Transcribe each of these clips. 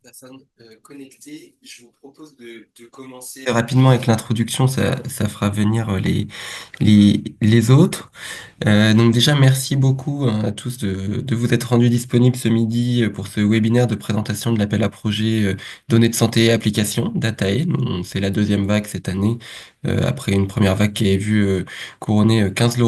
personnes connectées. Je vous propose de commencer rapidement avec l'introduction, ça fera venir les autres. Donc déjà, merci beaucoup à tous de vous être rendus disponibles ce midi pour ce webinaire de présentation de l'appel à projet données de santé et applications, Datae. C'est la deuxième vague cette année, après une première vague qui avait vu couronner 15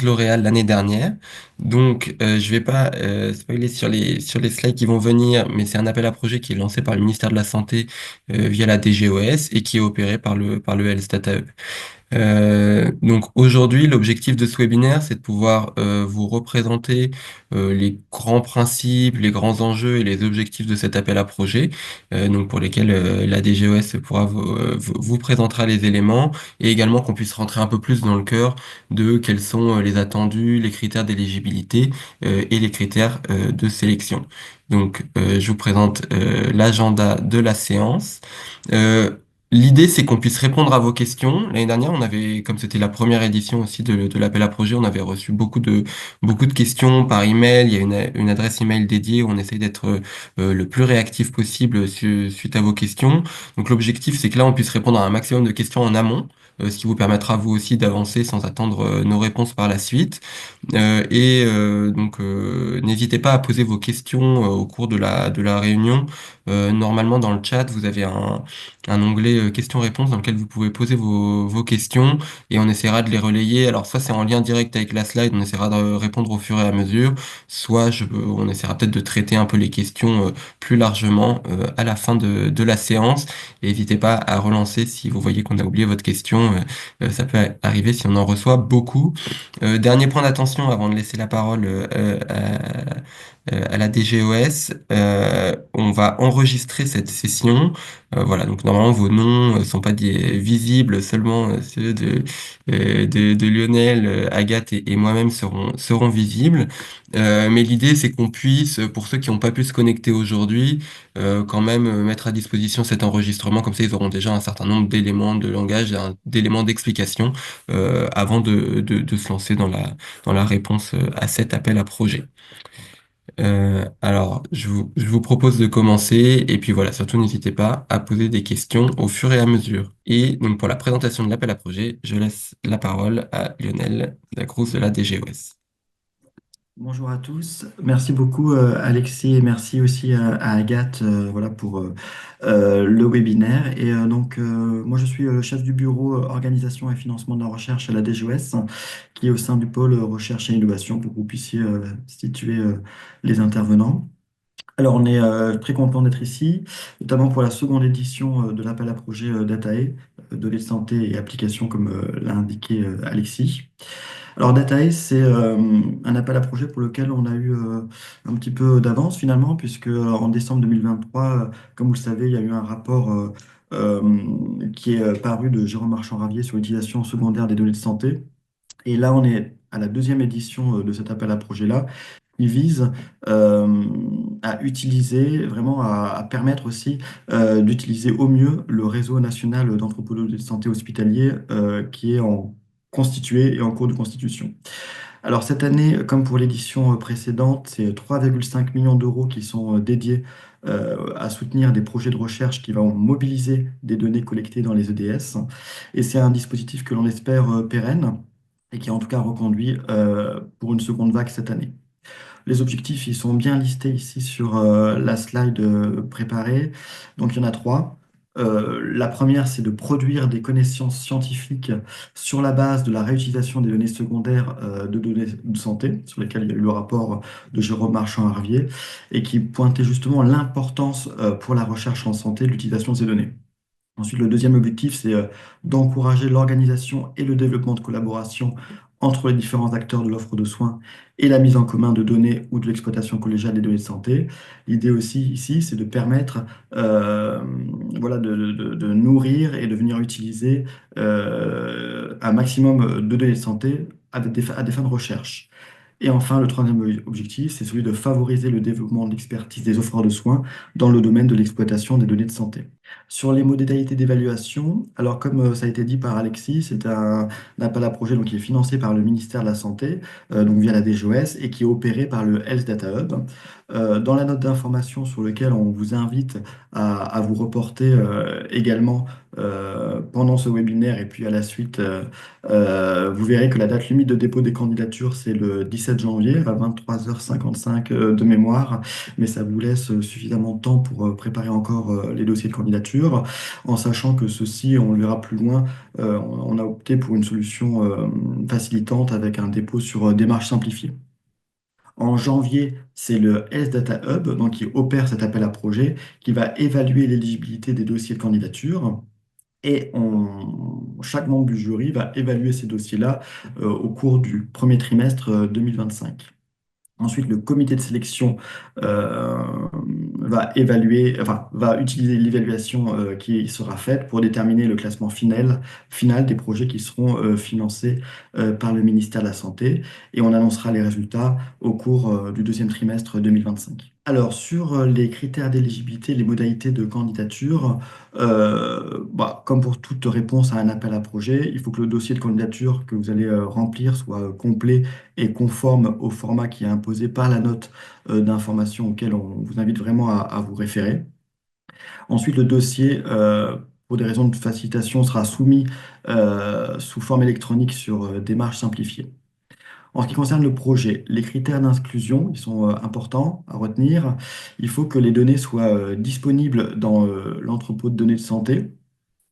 lauréats l'année dernière. Donc je vais pas spoiler sur les slides qui vont venir, mais c'est un appel à projet qui est lancé par le ministère de la Santé via la DGOS et qui est opéré par le Health Data Hub. Donc aujourd'hui, l'objectif de ce webinaire, c'est de pouvoir vous représenter les grands principes, les grands enjeux et les objectifs de cet appel à projet, donc pour lesquels la DGOS pourra vous présentera les éléments et également qu'on puisse rentrer un peu plus dans le cœur de quels sont les attendus, les critères d'éligibilité et les critères de sélection. Donc je vous présente l'agenda de la séance. Euh, L'idée, c'est qu'on puisse répondre à vos questions. L'année dernière, on avait, comme c'était la première édition aussi de l'appel à projet, on avait reçu beaucoup de questions par email. Il y a une adresse email dédiée où on essaye d'être le plus réactif possible suite à vos questions. Donc l'objectif, c'est que là, on puisse répondre à un maximum de questions en amont, ce qui vous permettra vous aussi d'avancer sans attendre nos réponses par la suite. N'hésitez pas à poser vos questions au cours de la réunion. Normalement, dans le chat, vous avez un onglet questions-réponses dans lequel vous pouvez poser vos questions et on essaiera de les relayer. Alors, soit c'est en lien direct avec la slide, on essaiera de répondre au fur et à mesure, soit on essaiera peut-être de traiter un peu les questions plus largement à la fin de la séance. Et n'hésitez pas à relancer si vous voyez qu'on a oublié votre question. Ça peut arriver si on en reçoit beaucoup. Dernier point d'attention avant de laisser la parole à la DGOS, on va enregistrer cette session. Voilà, donc normalement vos noms sont pas visibles, seulement ceux de Lionel, Agathe et moi-même seront visibles. Mais l'idée c'est qu'on puisse, pour ceux qui n'ont pas pu se connecter aujourd'hui, quand même mettre à disposition cet enregistrement, comme ça ils auront déjà un certain nombre d'éléments de langage, d'éléments d'explication avant de se lancer dans la réponse à cet appel à projet. Alors, je vous propose de commencer et puis voilà, surtout n'hésitez pas à poser des questions au fur et à mesure. Et donc pour la présentation de l'appel à projet, je laisse la parole à Lionel Lacroix de la DGOS. Bonjour à tous. Merci beaucoup Alexis et merci aussi à Agathe voilà, pour le webinaire. Moi je suis chef du bureau organisation et financement de la recherche à la DGOS qui est au sein du pôle recherche et innovation pour que vous puissiez situer les intervenants. Alors on est très content d'être ici, notamment pour la seconde édition de l'appel à projet Datae, données de santé et applications comme l'a indiqué Alexis. Alors Datae, c'est un appel à projet pour lequel on a eu un petit peu d'avance finalement, puisque en décembre 2023, comme vous le savez, il y a eu un rapport qui est paru de Jérôme Marchand-Ravier sur l'utilisation secondaire des données de santé. Et là, on est à la deuxième édition de cet appel à projet-là, qui vise euh, à utiliser, vraiment à permettre aussi d'utiliser au mieux le réseau national d'anthropologie de santé hospitalier qui est constitué et en cours de constitution. Alors cette année, comme pour l'édition précédente, c'est 3,5 millions d'euros qui sont dédiés à soutenir des projets de recherche qui vont mobiliser des données collectées dans les EDS. Et c'est un dispositif que l'on espère pérenne et qui est en tout cas reconduit pour une seconde vague cette année. Les objectifs, ils sont bien listés ici sur la slide préparée. Donc, il y en a trois. La première, c'est de produire des connaissances scientifiques sur la base de la réutilisation des données secondaires de données de santé, sur lesquelles il y a eu le rapport de Jérôme Marchand-Harvier, et qui pointait justement l'importance pour la recherche en santé de l'utilisation de ces données. Ensuite, le deuxième objectif, c'est d'encourager l'organisation et le développement de collaboration entre les différents acteurs de l'offre de soins et la mise en commun de données ou de l'exploitation collégiale des données de santé. L'idée aussi ici, c'est de permettre euh, voilà, de nourrir et de venir utiliser un maximum de données de santé à des fins de recherche. Et enfin, le troisième objectif, c'est celui de favoriser le développement de l'expertise des offreurs de soins dans le domaine de l'exploitation des données de santé. Sur les modalités d'évaluation, alors comme ça a été dit par Alexis, c'est un appel à projet donc, qui est financé par le ministère de la Santé, donc via la DGOS, et qui est opéré par le Health Data Hub. Dans la note d'information sur laquelle on vous invite à vous reporter également pendant ce webinaire et puis à la suite, vous verrez que la date limite de dépôt des candidatures, c'est le 17 janvier à 23h55 de mémoire, mais ça vous laisse suffisamment de temps pour préparer encore les dossiers de candidature, en sachant que ceci, on le verra plus loin, on a opté pour une solution facilitante avec un dépôt sur démarche simplifiée. En janvier, c'est le Health Data Hub, donc qui opère cet appel à projet, qui va évaluer l'éligibilité des dossiers de candidature. Et chaque membre du jury va évaluer ces dossiers-là au cours du premier trimestre 2025. Ensuite, le comité de sélection euh, va évaluer, enfin, va utiliser l'évaluation qui sera faite pour déterminer le classement final des projets qui seront financés par le ministère de la Santé. Et on annoncera les résultats au cours du deuxième trimestre 2025. Alors, sur les critères d'éligibilité, les modalités de candidature, comme pour toute réponse à un appel à projet, il faut que le dossier de candidature que vous allez remplir soit complet et conforme au format qui est imposé par la note d'information auquel on vous invite vraiment à vous référer. Ensuite, le dossier, pour des raisons de facilitation, sera soumis sous forme électronique sur démarche simplifiée. En ce qui concerne le projet, les critères d'inclusion, ils sont importants à retenir. Il faut que les données soient disponibles dans l'entrepôt de données de santé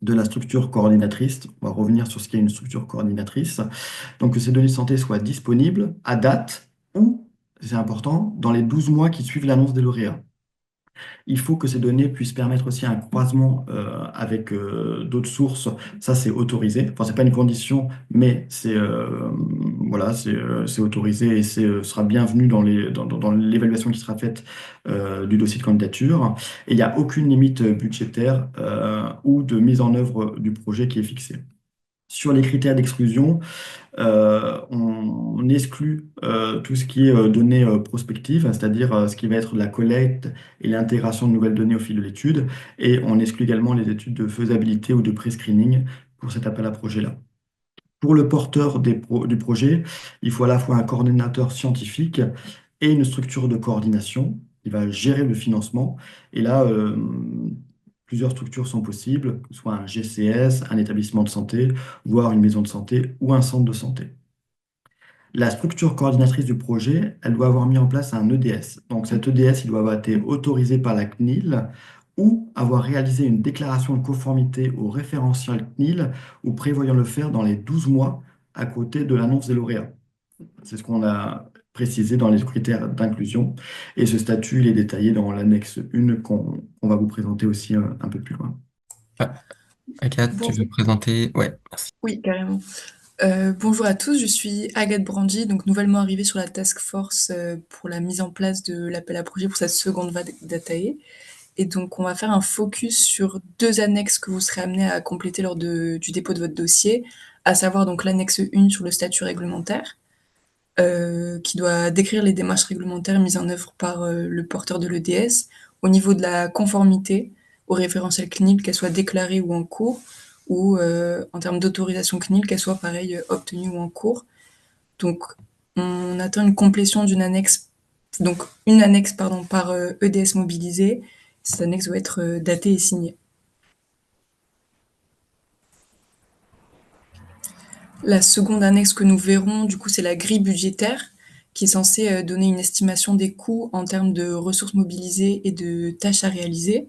de la structure coordinatrice. On va revenir sur ce qu'est une structure coordinatrice. Donc que ces données de santé soient disponibles à date ou, c'est important, dans les 12 mois qui suivent l'annonce des lauréats. Il faut que ces données puissent permettre aussi un croisement avec d'autres sources. Ça, c'est autorisé. Enfin, c'est pas une condition, mais c'est voilà, c'est autorisé et sera bienvenu dans l'évaluation qui sera faite du dossier de candidature. Et il n'y a aucune limite budgétaire ou de mise en œuvre du projet qui est fixée. Sur les critères d'exclusion, on exclut tout ce qui est données prospectives, c'est-à-dire ce qui va être la collecte et l'intégration de nouvelles données au fil de l'étude, et on exclut également les études de faisabilité ou de pré-screening pour cet appel à projet-là. Pour le porteur du projet, il faut à la fois un coordinateur scientifique et une structure de coordination qui va gérer le financement. Et là, plusieurs structures sont possibles, que ce soit un GCS, un établissement de santé, voire une maison de santé ou un centre de santé. La structure coordinatrice du projet, elle doit avoir mis en place un EDS. Donc cet EDS, il doit avoir été autorisé par la CNIL ou avoir réalisé une déclaration de conformité au référentiel CNIL ou prévoyant le faire dans les 12 mois à côté de l'annonce des lauréats. C'est ce qu'on a précisé dans les critères d'inclusion. Et ce statut, il est détaillé dans l'annexe 1 qu'on va vous présenter aussi un peu plus loin. Ah, Agathe, tu veux Bonjour. présenter? Ouais, merci. Oui, carrément. Bonjour à tous, je suis Agathe Brandy, donc nouvellement arrivée sur la task force pour la mise en place de l'appel à projet pour cette seconde vague d'ATAE. Et donc, on va faire un focus sur deux annexes que vous serez amenés à compléter lors du dépôt de votre dossier, à savoir donc l'annexe 1 sur le statut réglementaire, qui doit décrire les démarches réglementaires mises en œuvre par le porteur de l'EDS au niveau de la conformité au référentiel CNIL, qu'elle soit déclarée ou en cours, ou en termes d'autorisation CNIL, qu'elle soit pareil obtenue ou en cours. Donc, on attend une complétion d'une annexe, donc une annexe pardon, par EDS mobilisé. Cette annexe doit être datée et signée. La seconde annexe que nous verrons, du coup, c'est la grille budgétaire qui est censée donner une estimation des coûts en termes de ressources mobilisées et de tâches à réaliser.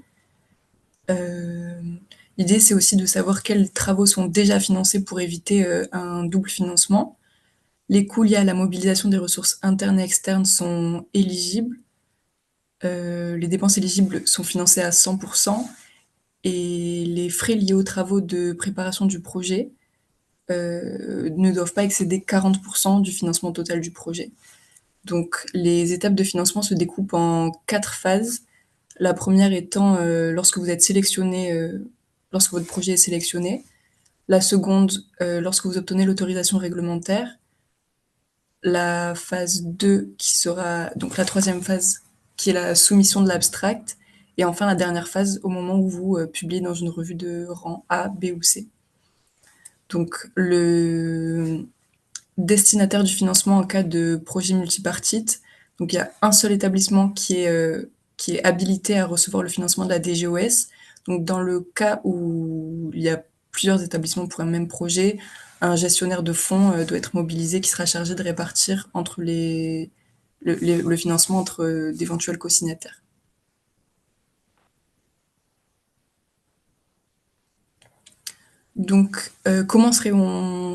L'idée, c'est aussi de savoir quels travaux sont déjà financés pour éviter un double financement. Les coûts liés à la mobilisation des ressources internes et externes sont éligibles. Les dépenses éligibles sont financées à 100% et les frais liés aux travaux de préparation du projet ne doivent pas excéder 40% du financement total du projet. Donc les étapes de financement se découpent en 4 phases. La première étant lorsque vous êtes sélectionné, lorsque votre projet est sélectionné. La seconde, lorsque vous obtenez l'autorisation réglementaire. La phase 2 qui sera donc la troisième phase qui est la soumission de l'abstract Et enfin, la dernière phase, au moment où vous publiez dans une revue de rang A, B ou C. Donc, le destinataire du financement en cas de projet multipartite, donc il y a un seul établissement qui est habilité à recevoir le financement de la DGOS. Donc, dans le cas où il y a plusieurs établissements pour un même projet, un gestionnaire de fonds doit être mobilisé qui sera chargé de répartir entre le financement entre d'éventuels co-signataires. Donc, comment seraient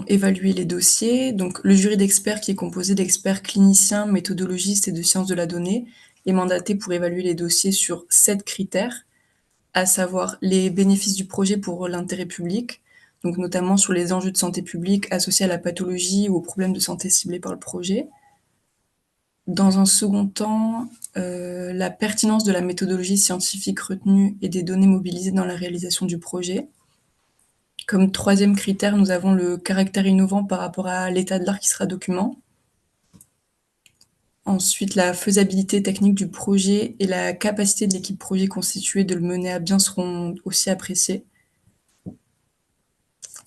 évalués les dossiers? Donc, le jury d'experts, qui est composé d'experts cliniciens, méthodologistes et de sciences de la donnée, est mandaté pour évaluer les dossiers sur 7 critères, à savoir les bénéfices du projet pour l'intérêt public, donc notamment sur les enjeux de santé publique associés à la pathologie ou aux problèmes de santé ciblés par le projet. Dans un second temps, la pertinence de la méthodologie scientifique retenue et des données mobilisées dans la réalisation du projet. Comme troisième critère, nous avons le caractère innovant par rapport à l'état de l'art qui sera document. Ensuite, la faisabilité technique du projet et la capacité de l'équipe projet constituée de le mener à bien seront aussi appréciés.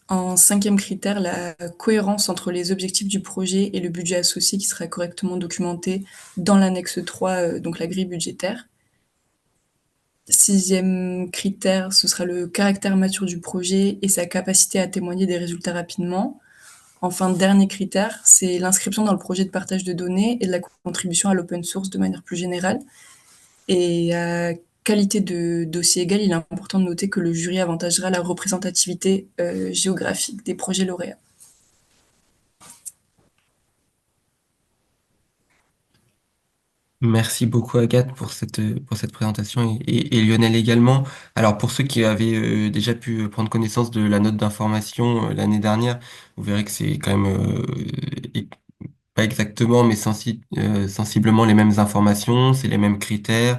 En cinquième critère, la cohérence entre les objectifs du projet et le budget associé qui sera correctement documenté dans l'annexe 3, donc la grille budgétaire. Sixième critère, ce sera le caractère mature du projet et sa capacité à témoigner des résultats rapidement. Enfin, dernier critère, c'est l'inscription dans le projet de partage de données et de la contribution à l'open source de manière plus générale. Et à qualité de dossier égal, il est important de noter que le jury avantagera la représentativité géographique des projets lauréats. Merci beaucoup Agathe pour cette présentation et Lionel également. Alors pour ceux qui avaient déjà pu prendre connaissance de la note d'information l'année dernière, vous verrez que c'est quand même pas exactement, mais sensiblement les mêmes informations, c'est les mêmes critères,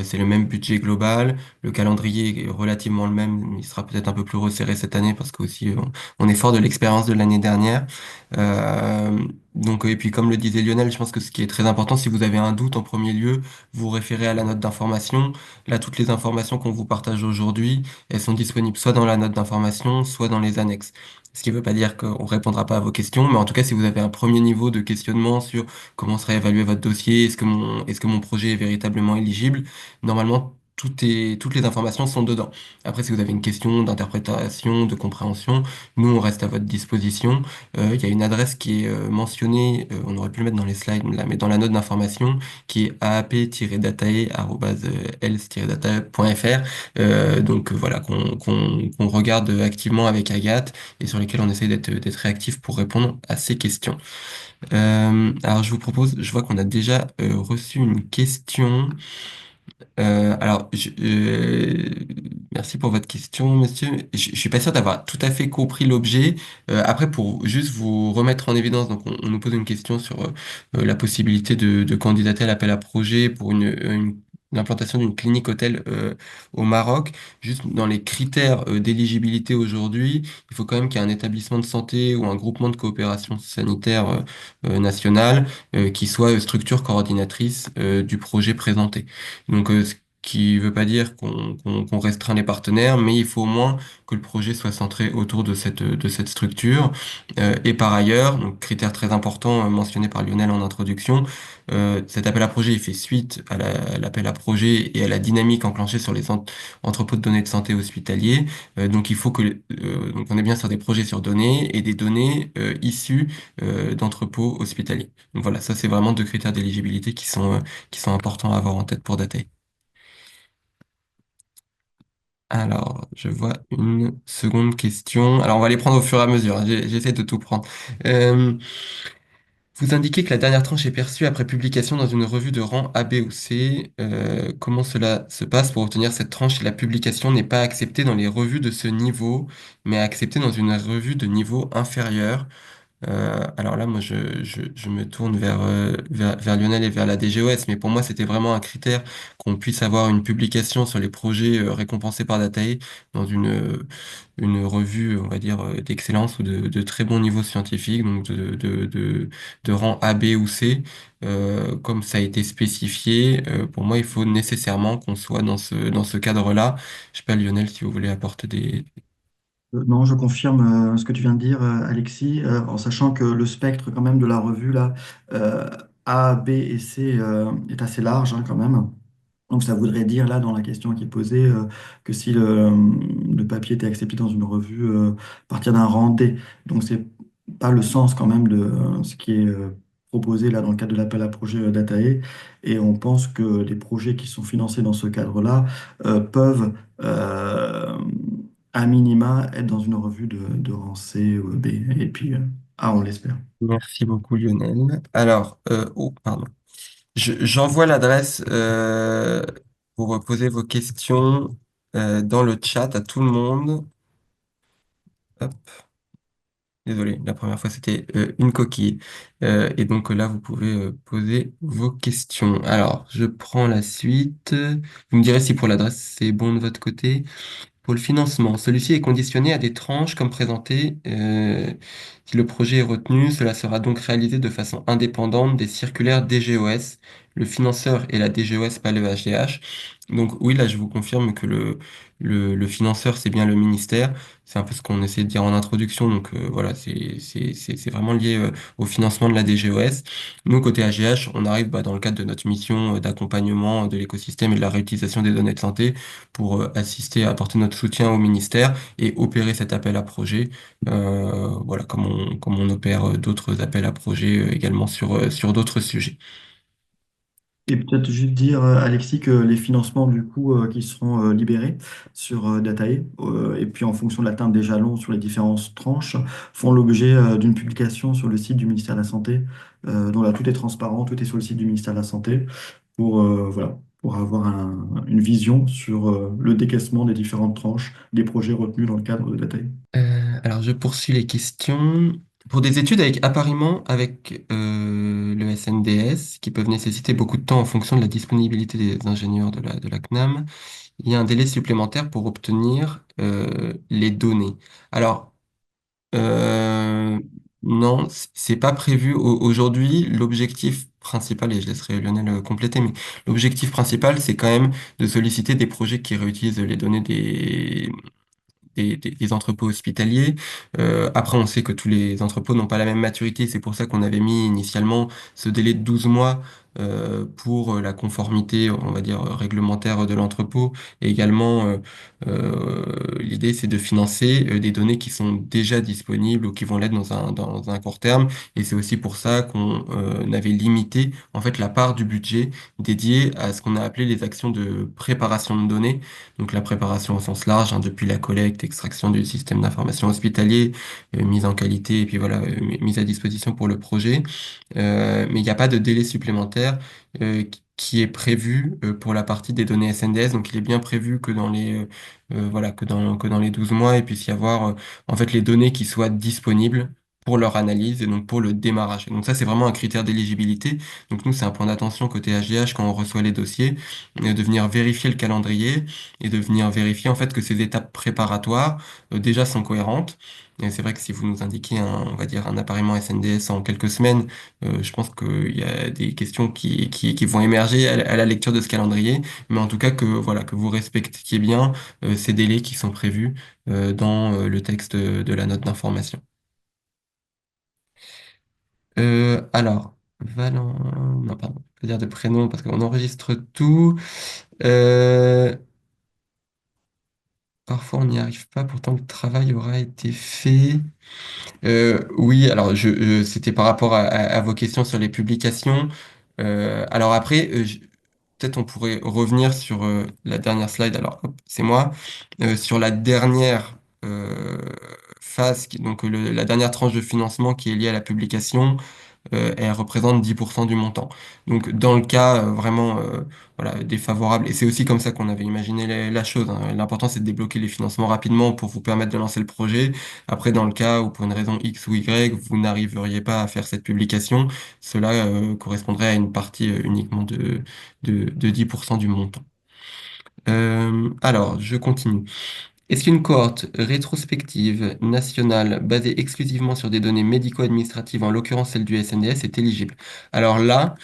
c'est le même budget global. Le calendrier est relativement le même, il sera peut-être un peu plus resserré cette année parce qu'aussi on est fort de l'expérience de l'année dernière. Euh, donc, et puis comme le disait Lionel, je pense que ce qui est très important, si vous avez un doute en premier lieu, vous référez à la note d'information. Là, toutes les informations qu'on vous partage aujourd'hui, elles sont disponibles soit dans la note d'information, soit dans les annexes. Ce qui ne veut pas dire qu'on répondra pas à vos questions, mais en tout cas, si vous avez un premier niveau de questionnement sur comment serait évalué votre dossier, est-ce que mon projet est véritablement éligible, normalement, toutes les informations sont dedans. Après, si vous avez une question d'interprétation, de compréhension, nous, on reste à votre disposition. Il y a une adresse qui est mentionnée, on aurait pu le mettre dans les slides, là, mais dans la note d'information, qui est aap-datae@else-datae.fr. Donc voilà, qu'on regarde activement avec Agathe et sur lesquels on essaie d'être réactif pour répondre à ces questions. Alors je vous propose, je vois qu'on a déjà reçu une question. Merci pour votre question, monsieur. Je suis pas sûr d'avoir tout à fait compris l'objet. Après, pour juste vous remettre en évidence, donc on nous pose une question sur la possibilité de candidater à l'appel à projet pour l'implantation d'une clinique hôtel au Maroc. Juste dans les critères d'éligibilité aujourd'hui, il faut quand même qu'il y ait un établissement de santé ou un groupement de coopération sanitaire nationale qui soit structure coordinatrice du projet présenté. Donc, ce qui veut pas dire qu'on restreint les partenaires, mais il faut au moins que le projet soit centré autour de cette structure. Et par ailleurs, donc critère très important mentionné par Lionel en introduction, cet appel à projet il fait suite à l'appel à projet et à la dynamique enclenchée sur les entrepôts de données de santé hospitaliers. Donc il faut donc on est bien sur des projets sur données et des données issues d'entrepôts hospitaliers. Donc voilà, ça c'est vraiment deux critères d'éligibilité qui sont importants à avoir en tête pour Datae. Alors, je vois une seconde question. Alors, on va les prendre au fur et à mesure, hein. J'essaie de tout prendre. Euh, Vous indiquez que la dernière tranche est perçue après publication dans une revue de rang A, B ou C. Comment cela se passe pour obtenir cette tranche si la publication n'est pas acceptée dans les revues de ce niveau, mais acceptée dans une revue de niveau inférieur? Alors là, moi, je me tourne vers Lionel et vers la DGOS, mais pour moi, c'était vraiment un critère qu'on puisse avoir une publication sur les projets récompensés par Datae dans une revue, on va dire, d'excellence ou de très bon niveau scientifique, donc de rang A, B ou C. Comme ça a été spécifié, pour moi, il faut nécessairement qu'on soit dans ce cadre-là. Je sais pas, Lionel, si vous voulez apporter des... Non, je confirme ce que tu viens de dire, Alexis, en sachant que le spectre quand même de la revue là, euh, A, B et C est assez large hein, quand même. Donc ça voudrait dire là dans la question qui est posée que si le papier était accepté dans une revue à partir d'un rang D. Donc c'est pas le sens quand même de ce qui est proposé là dans le cadre de l'appel à projet Datae. Et on pense que les projets qui sont financés dans ce cadre-là peuvent euh, à minima être dans une revue de rang C ou B. Et puis A, on l'espère. Merci beaucoup, Lionel. Alors, oh, pardon. J'envoie l'adresse pour poser vos questions dans le chat à tout le monde. Hop, désolé, la première fois c'était une coquille. Et donc là, vous pouvez poser vos questions. Alors, je prends la suite. Vous me direz si pour l'adresse c'est bon de votre côté. Pour le financement, celui-ci est conditionné à des tranches comme présenté. Si le projet est retenu, cela sera donc réalisé de façon indépendante des circulaires DGOS. Le financeur est la DGOS, pas le HDH. Donc oui, là, je vous confirme que le financeur, c'est bien le ministère. C'est un peu ce qu'on essaie de dire en introduction. Donc voilà, c'est vraiment lié au financement de la DGOS. Nous, côté HDH, on arrive dans le cadre de notre mission d'accompagnement de l'écosystème et de la réutilisation des données de santé pour assister, apporter notre soutien au ministère et opérer cet appel à projet. Voilà, comme on opère d'autres appels à projet également sur d'autres sujets. Et peut-être juste dire, Alexis, que les financements du coup qui seront libérés sur Datae, et puis en fonction de l'atteinte des jalons sur les différentes tranches, font l'objet d'une publication sur le site du ministère de la Santé. Donc là, tout est transparent, tout est sur le site du ministère de la Santé pour, voilà, pour avoir une vision sur le décaissement des différentes tranches des projets retenus dans le cadre de Datae. Alors, je poursuis les questions. Pour des études avec appariement avec le SNDS, qui peuvent nécessiter beaucoup de temps en fonction de la disponibilité des ingénieurs de la CNAM, il y a un délai supplémentaire pour obtenir les données. Alors, Euh, non, c'est pas prévu aujourd'hui. L'objectif principal, et je laisserai Lionel compléter, mais l'objectif principal, c'est quand même de solliciter des projets qui réutilisent les données des entrepôts hospitaliers. Après, on sait que tous les entrepôts n'ont pas la même maturité. C'est pour ça qu'on avait mis initialement ce délai de 12 mois pour la conformité, on va dire, réglementaire de l'entrepôt. Et également, l'idée, c'est de financer des données qui sont déjà disponibles ou qui vont l'être dans un court terme. Et c'est aussi pour ça qu'on avait limité, en fait, la part du budget dédié à ce qu'on a appelé les actions de préparation de données. Donc la préparation au sens large, hein, depuis la collecte, extraction du système d'information hospitalier, mise en qualité, et puis voilà, mise à disposition pour le projet. Mais il n'y a pas de délai supplémentaire qui est prévu pour la partie des données SNDS. Donc il est bien prévu que dans les voilà que dans les 12 mois, il puisse y avoir en fait les données qui soient disponibles pour leur analyse et donc pour le démarrage. Et donc ça, c'est vraiment un critère d'éligibilité. Donc nous, c'est un point d'attention côté HDH quand on reçoit les dossiers, de venir vérifier le calendrier et de venir vérifier en fait que ces étapes préparatoires déjà sont cohérentes. Et c'est vrai que si vous nous indiquez on va dire un appariement SNDS en quelques semaines, je pense qu'il y a des questions qui vont émerger à la lecture de ce calendrier, mais en tout cas que voilà que vous respectiez bien ces délais qui sont prévus dans le texte de la note d'information. Alors, non pardon, je peux dire de prénom parce qu'on enregistre tout. Euh, Parfois, on n'y arrive pas, pourtant le travail aura été fait. Oui, alors c'était par rapport à vos questions sur les publications. Alors après, peut-être on pourrait revenir sur la dernière slide. Alors, hop, c'est moi. Sur la dernière phase, donc la dernière tranche de financement qui est liée à la publication. elle représente 10% du montant. Donc dans le cas vraiment voilà, défavorable, et c'est aussi comme ça qu'on avait imaginé la chose, hein. L'important c'est de débloquer les financements rapidement pour vous permettre de lancer le projet. Après, dans le cas où pour une raison X ou Y, vous n'arriveriez pas à faire cette publication, cela correspondrait à une partie uniquement de 10% du montant. Alors, je continue. Est-ce qu'une cohorte rétrospective nationale basée exclusivement sur des données médico-administratives, en l'occurrence celle du SNDS, est éligible? Alors là,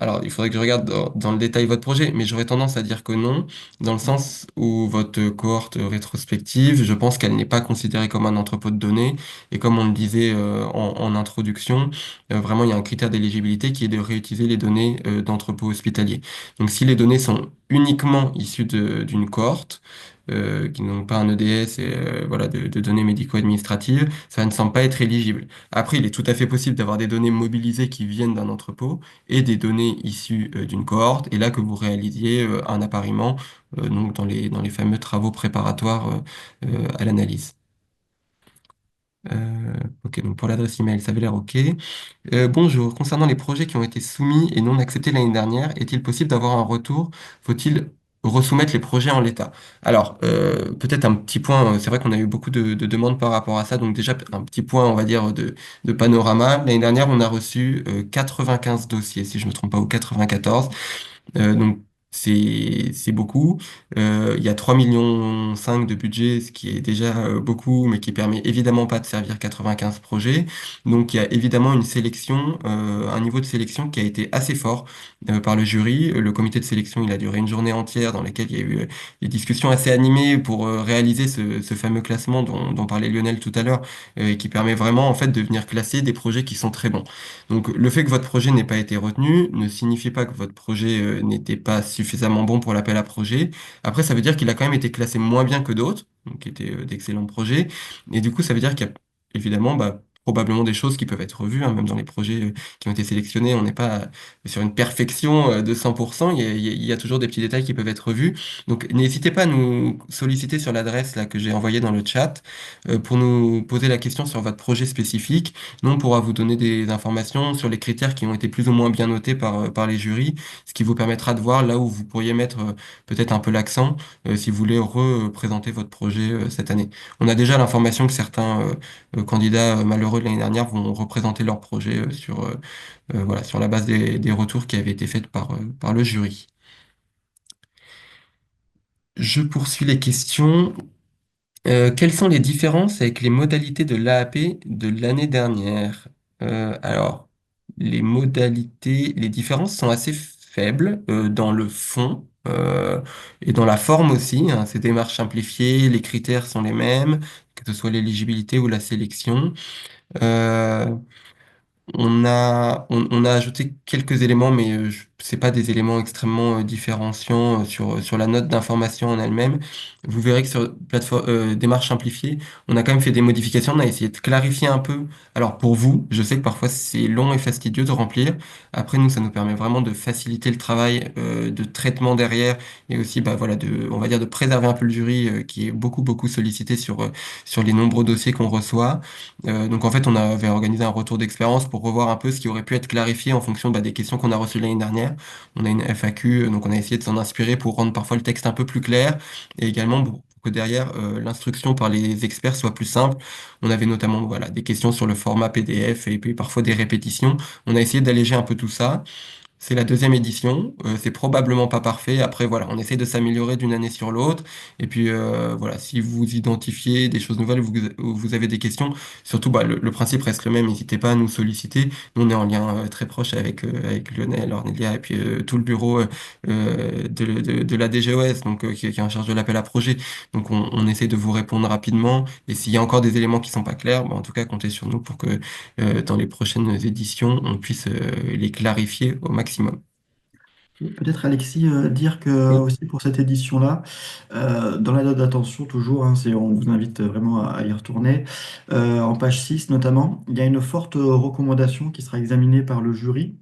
alors il faudrait que je regarde dans le détail votre projet, mais j'aurais tendance à dire que non, dans le sens où votre cohorte rétrospective, je pense qu'elle n'est pas considérée comme un entrepôt de données, et comme on le disait en introduction, vraiment il y a un critère d'éligibilité qui est de réutiliser les données d'entrepôt hospitalier. Donc si les données sont uniquement issues d'une cohorte, qui n'ont pas un EDS et voilà, de données médico-administratives, ça ne semble pas être éligible. Après, il est tout à fait possible d'avoir des données mobilisées qui viennent d'un entrepôt et des données issues d'une cohorte, et là que vous réalisiez un appariement donc dans les fameux travaux préparatoires à l'analyse. Ok, donc pour l'adresse email, ça avait l'air ok. Bonjour, concernant les projets qui ont été soumis et non acceptés l'année dernière, est-il possible d'avoir un retour? Faut-il resoumettre les projets en l'état? Alors, peut-être un petit point, c'est vrai qu'on a eu beaucoup de demandes par rapport à ça, donc déjà un petit point, on va dire, de panorama. L'année dernière, on a reçu 95 dossiers, si je me trompe pas, ou 94. Donc c'est beaucoup. Il y a 3,5 millions de budget, ce qui est déjà beaucoup, mais qui permet évidemment pas de servir 95 projets. Donc il y a évidemment une sélection, un niveau de sélection qui a été assez fort par le jury. Le comité de sélection, il a duré une journée entière dans laquelle il y a eu des discussions assez animées pour réaliser ce fameux classement dont parlait Lionel tout à l'heure, et qui permet vraiment en fait de venir classer des projets qui sont très bons. Donc le fait que votre projet n'ait pas été retenu ne signifie pas que votre projet n'était pas suffisamment bon pour l'appel à projet. Après, ça veut dire qu'il a quand même été classé moins bien que d'autres, donc qui étaient d'excellents projets. Et du coup, ça veut dire qu'il y a évidemment probablement des choses qui peuvent être revues, hein, même dans les projets qui ont été sélectionnés. On n'est pas sur une perfection de 100%. Il y a toujours des petits détails qui peuvent être revus. Donc n'hésitez pas à nous solliciter sur l'adresse là que j'ai envoyée dans le chat pour nous poser la question sur votre projet spécifique. Nous, on pourra vous donner des informations sur les critères qui ont été plus ou moins bien notés par les jurys, ce qui vous permettra de voir là où vous pourriez mettre peut-être un peu l'accent si vous voulez représenter votre projet cette année. On a déjà l'information que certains candidats malheureux de l'année dernière vont représenter leur projet voilà, sur la base des retours qui avaient été faits par le jury. Je poursuis les questions. Quelles sont les différences avec les modalités de l'AAP de l'année dernière? Alors, les différences sont assez faibles dans le fond et dans la forme aussi, hein. Ces démarches simplifiées, les critères sont les mêmes, que ce soit l'éligibilité ou la sélection. Euh, on a ajouté quelques éléments, mais c'est pas des éléments extrêmement différenciants sur la note d'information en elle-même. Vous verrez que sur plateforme démarche simplifiée, on a quand même fait des modifications. On a essayé de clarifier un peu. Alors pour vous, je sais que parfois c'est long et fastidieux de remplir. Après nous, ça nous permet vraiment de faciliter le travail de traitement derrière et aussi bah voilà on va dire de préserver un peu le jury qui est beaucoup sollicité sur les nombreux dossiers qu'on reçoit. Donc en fait, on avait organisé un retour d'expérience pour revoir un peu ce qui aurait pu être clarifié en fonction bah, des questions qu'on a reçues l'année dernière. On a une FAQ, donc on a essayé de s'en inspirer pour rendre parfois le texte un peu plus clair et également pour que derrière l'instruction par les experts soit plus simple. On avait notamment voilà, des questions sur le format PDF et puis parfois des répétitions. On a essayé d'alléger un peu tout ça. C'est la deuxième édition, c'est probablement pas parfait. Après, voilà, on essaie de s'améliorer d'une année sur l'autre. Et puis, voilà, si vous identifiez des choses nouvelles, vous avez des questions, surtout, bah, le principe reste le même. N'hésitez pas à nous solliciter. Nous, on est en lien très proche avec Lionel, Ornelia et puis tout le bureau de la DGOS, donc qui est en charge de l'appel à projet. Donc, on essaie de vous répondre rapidement. Et s'il y a encore des éléments qui sont pas clairs, bah, en tout cas, comptez sur nous pour que dans les prochaines éditions, on puisse les clarifier au maximum. Peut-être Alexis, dire que Oui. aussi pour cette édition-là, dans la note d'attention toujours, hein, on vous invite vraiment à y retourner, en page 6 notamment, il y a une forte recommandation qui sera examinée par le jury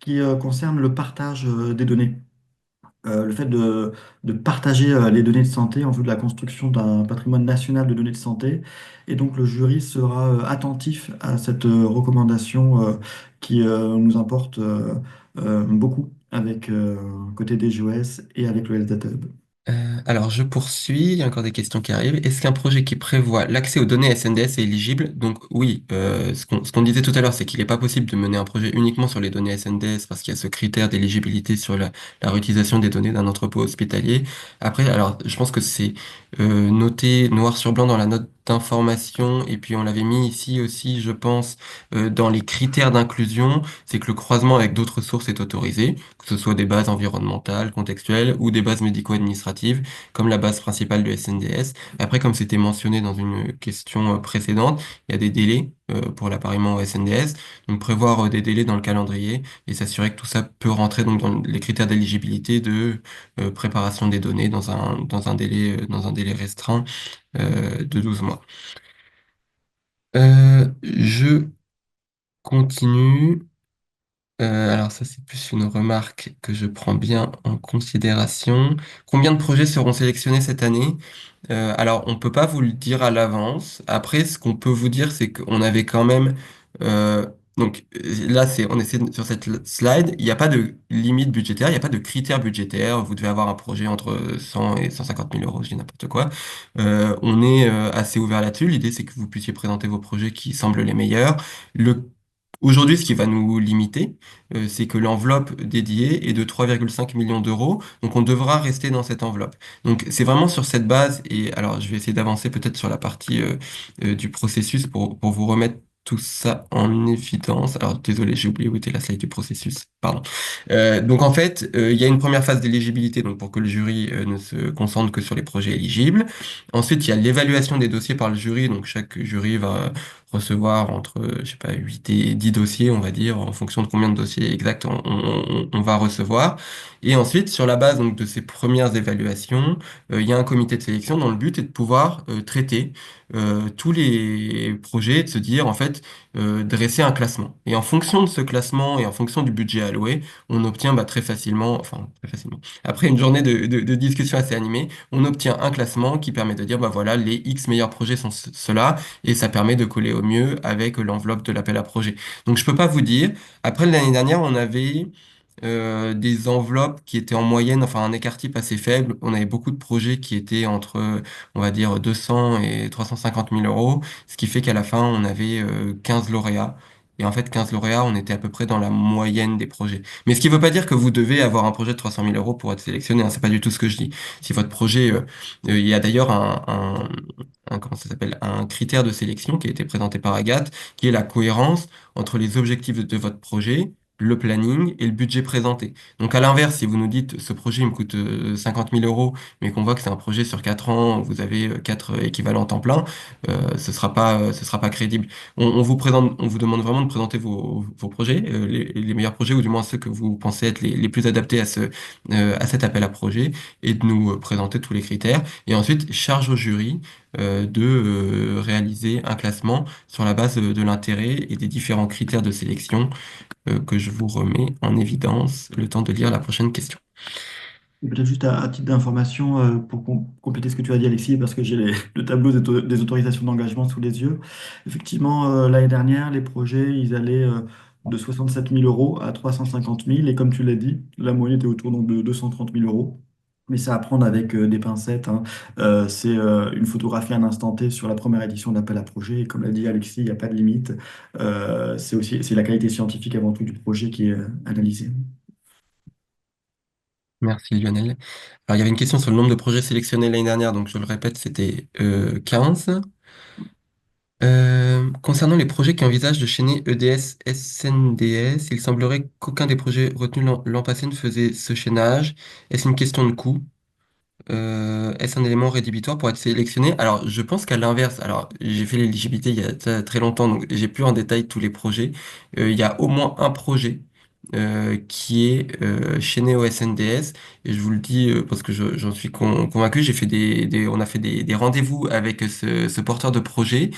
qui concerne le partage des données. le fait de partager les données de santé en vue de la construction d'un patrimoine national de données de santé. Et donc le jury sera attentif à cette recommandation qui nous importe beaucoup avec côté des GOS et avec le Health Data Hub. Alors, je poursuis, il y a encore des questions qui arrivent. Est-ce qu'un projet qui prévoit l'accès aux données SNDS est éligible? Donc oui, ce qu'on disait tout à l'heure, c'est qu'il n'est pas possible de mener un projet uniquement sur les données SNDS parce qu'il y a ce critère d'éligibilité sur la réutilisation des données d'un entrepôt hospitalier. Après, alors, je pense que c'est noté noir sur blanc dans la note d'information et puis on l'avait mis ici aussi, je pense, dans les critères d'inclusion, c'est que le croisement avec d'autres sources est autorisé, que ce soit des bases environnementales, contextuelles ou des bases médico-administratives, comme la base principale de SNDS. Après, comme c'était mentionné dans une question précédente, il y a des délais pour l'appariement au SNDS, donc prévoir des délais dans le calendrier et s'assurer que tout ça peut rentrer donc dans les critères d'éligibilité de préparation des données dans un délai restreint de 12 mois. Je continue. Alors ça, c'est plus une remarque que je prends bien en considération. Combien de projets seront sélectionnés cette année? Alors, on peut pas vous le dire à l'avance. Après, ce qu'on peut vous dire, c'est qu'on avait quand même... euh, là, on essaie sur cette slide, il n'y a pas de limite budgétaire, il n'y a pas de critères budgétaires. Vous devez avoir un projet entre 100 et 150 000 euros, je dis n'importe quoi. On est assez ouvert là-dessus. L'idée, c'est que vous puissiez présenter vos projets qui semblent les meilleurs. Aujourd'hui, ce qui va nous limiter, c'est que l'enveloppe dédiée est de 3,5 millions d'euros. Donc, on devra rester dans cette enveloppe. Donc, c'est vraiment sur cette base. Et alors, je vais essayer d'avancer peut-être sur la partie du processus pour vous remettre tout ça en évidence. Alors, désolé, j'ai oublié où était la slide du processus. Pardon. Donc, en fait, il y a une première phase d'éligibilité, donc pour que le jury ne se concentre que sur les projets éligibles. Ensuite, il y a l'évaluation des dossiers par le jury. Donc, chaque jury va recevoir entre, je sais pas, 8 et 10 dossiers, on va dire, en fonction de combien de dossiers exacts on va recevoir. Et ensuite, sur la base donc, de ces premières évaluations, il y a un comité de sélection dont le but est de pouvoir traiter tous les projets, et de se dire, en fait, dresser un classement. Et en fonction de ce classement et en fonction du budget alloué, on obtient très facilement, enfin, très facilement, après une journée de discussion assez animée, on obtient un classement qui permet de dire, bah voilà, les X meilleurs projets sont ceux-là, et ça permet de coller au mieux avec l'enveloppe de l'appel à projet. Donc je peux pas vous dire. Après l'année dernière, on avait des enveloppes qui étaient en moyenne, enfin un écart type assez faible. On avait beaucoup de projets qui étaient entre, on va dire, 200 et 350 000 euros, ce qui fait qu'à la fin, on avait 15 lauréats. Et en fait, 15 lauréats, on était à peu près dans la moyenne des projets. Mais ce qui ne veut pas dire que vous devez avoir un projet de 300 000 euros pour être sélectionné, hein. C'est pas du tout ce que je dis. Si votre projet, il y a d'ailleurs comment ça s'appelle, un critère de sélection qui a été présenté par Agathe, qui est la cohérence entre les objectifs de votre projet, le planning et le budget présenté. Donc à l'inverse, si vous nous dites ce projet il me coûte 50 000 euros, mais qu'on voit que c'est un projet sur 4 ans, vous avez 4 équivalents temps plein, ce sera pas crédible. On vous présente, on vous demande vraiment de présenter vos projets, les meilleurs projets, ou du moins ceux que vous pensez être les plus adaptés à cet appel à projet, et de nous présenter tous les critères. Et ensuite, charge au jury de réaliser un classement sur la base de l'intérêt et des différents critères de sélection que je vous remets en évidence le temps de lire la prochaine question. Et peut-être juste à titre d'information pour compléter ce que tu as dit, Alexis, parce que j'ai le tableau des autorisations d'engagement sous les yeux. Effectivement, l'année dernière, les projets, ils allaient de 67 000 euros à 350 000. Et comme tu l'as dit, la moyenne était autour donc, de 230 000 euros. Mais c'est à prendre avec des pincettes, hein. C'est une photographie à un instant T sur la première édition d'Appel à projet. Et comme l'a dit Alexis, il n'y a pas de limite. C'est la qualité scientifique avant tout du projet qui est analysée. Merci Lionel. Alors il y avait une question sur le nombre de projets sélectionnés l'année dernière, donc je le répète, c'était 15. Concernant les projets qui envisagent de chaîner EDS SNDS, il semblerait qu'aucun des projets retenus l'an passé ne faisait ce chaînage. Est-ce une question de coût? Est-ce un élément rédhibitoire pour être sélectionné? Alors, je pense qu'à l'inverse, alors j'ai fait l'éligibilité il y a très longtemps, donc j'ai plus en détail tous les projets. Il y a au moins un projet qui est chaîné au SNDS, et je vous le dis parce que j'en suis convaincu. J'ai fait on a fait des rendez-vous avec ce porteur de projet.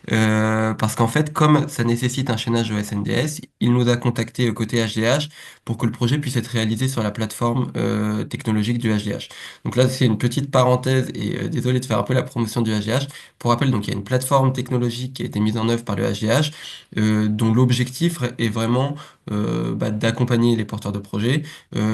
Parce qu'en fait, comme ça nécessite un chaînage au SNDS, il nous a contacté côté HDH pour que le projet puisse être réalisé sur la plateforme technologique du HDH. Donc là, c'est une petite parenthèse et désolé de faire un peu la promotion du HDH. Pour rappel, donc il y a une plateforme technologique qui a été mise en œuvre par le HDH, dont l'objectif est vraiment d'accompagner les porteurs de projets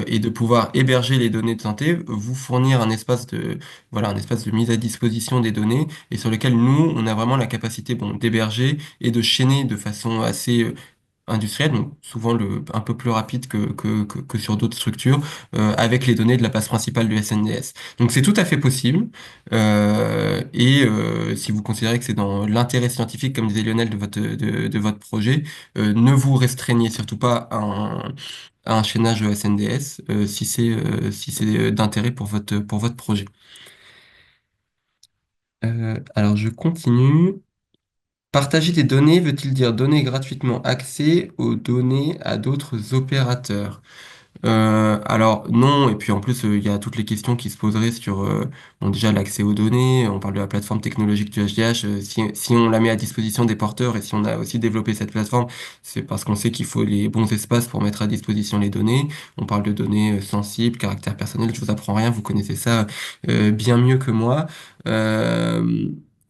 et de pouvoir héberger les données de santé, vous fournir un espace de voilà un espace de mise à disposition des données et sur lequel nous on a vraiment la capacité bon d'héberger et de chaîner de façon assez industrielle, donc souvent un peu plus rapide que sur d'autres structures, avec les données de la base principale du SNDS. Donc c'est tout à fait possible, si vous considérez que c'est dans l'intérêt scientifique, comme disait Lionel, de votre projet, ne vous restreignez surtout pas à un chaînage SNDS, si c'est d'intérêt pour votre projet. Alors je continue. Partager des données veut-il dire donner gratuitement accès aux données à d'autres opérateurs? Alors non, et puis en plus il y a toutes les questions qui se poseraient sur bon, déjà l'accès aux données, on parle de la plateforme technologique du HDH, si on la met à disposition des porteurs et si on a aussi développé cette plateforme, c'est parce qu'on sait qu'il faut les bons espaces pour mettre à disposition les données. On parle de données sensibles, caractère personnel, je vous apprends rien, vous connaissez ça bien mieux que moi. Euh,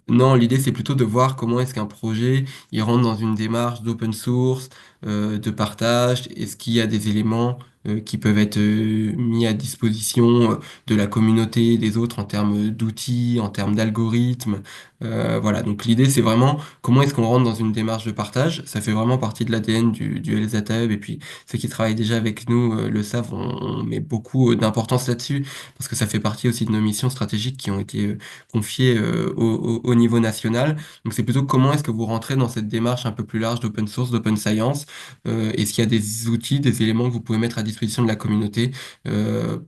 Non, l'idée c'est plutôt de voir comment est-ce qu'un projet il rentre dans une démarche d'open source, de partage, est-ce qu'il y a des éléments qui peuvent être mis à disposition de la communauté, des autres en termes d'outils, en termes d'algorithmes. Voilà, donc l'idée c'est vraiment comment est-ce qu'on rentre dans une démarche de partage. Ça fait vraiment partie de l'ADN du LZATA Hub et puis ceux qui travaillent déjà avec nous le savent, on met beaucoup d'importance là-dessus parce que ça fait partie aussi de nos missions stratégiques qui ont été confiées au niveau national. Donc c'est plutôt comment est-ce que vous rentrez dans cette démarche un peu plus large d'open source, d'open science. Est-ce qu'il y a des outils, des éléments que vous pouvez mettre à disposition de la communauté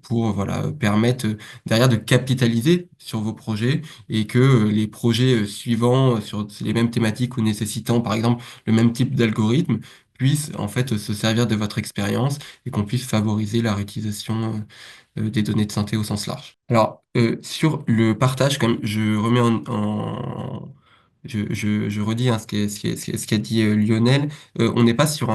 pour voilà, permettre derrière de capitaliser sur vos projets et que les projets suivants sur les mêmes thématiques ou nécessitant par exemple le même type d'algorithme puissent en fait se servir de votre expérience et qu'on puisse favoriser la réutilisation des données de santé au sens large. Alors, sur le partage, comme je remets je redis hein, ce qu'a dit Lionel, on n'est pas sur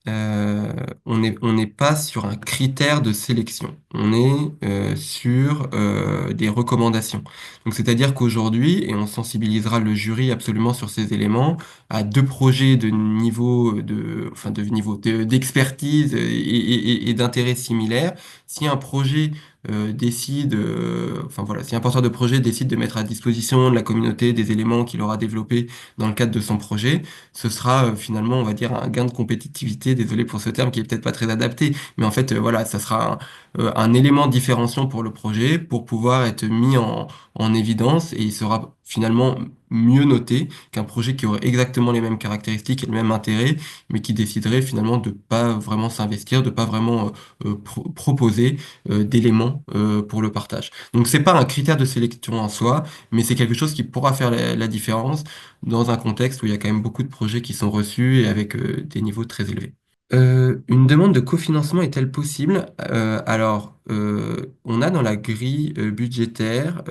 on n'est pas sur un critère de sélection, on est sur des recommandations. Donc c'est-à-dire qu'aujourd'hui, et on sensibilisera le jury absolument sur ces éléments, à deux projets de niveau enfin de niveau d'expertise et d'intérêt similaires, si un projet décide, enfin voilà, si un porteur de projet décide de mettre à disposition de la communauté des éléments qu'il aura développés dans le cadre de son projet, ce sera finalement, on va dire, un gain de compétitivité, désolé pour ce terme qui est peut-être pas très adapté, mais en fait, voilà, ça sera un élément différenciant pour le projet pour pouvoir être mis en évidence et il sera finalement mieux noté qu'un projet qui aurait exactement les mêmes caractéristiques et le même intérêt, mais qui déciderait finalement de pas vraiment s'investir, de pas vraiment proposer d'éléments pour le partage. Donc c'est pas un critère de sélection en soi, mais c'est quelque chose qui pourra faire la différence dans un contexte où il y a quand même beaucoup de projets qui sont reçus et avec des niveaux très élevés. Une demande de cofinancement est-elle possible? On a dans la grille budgétaire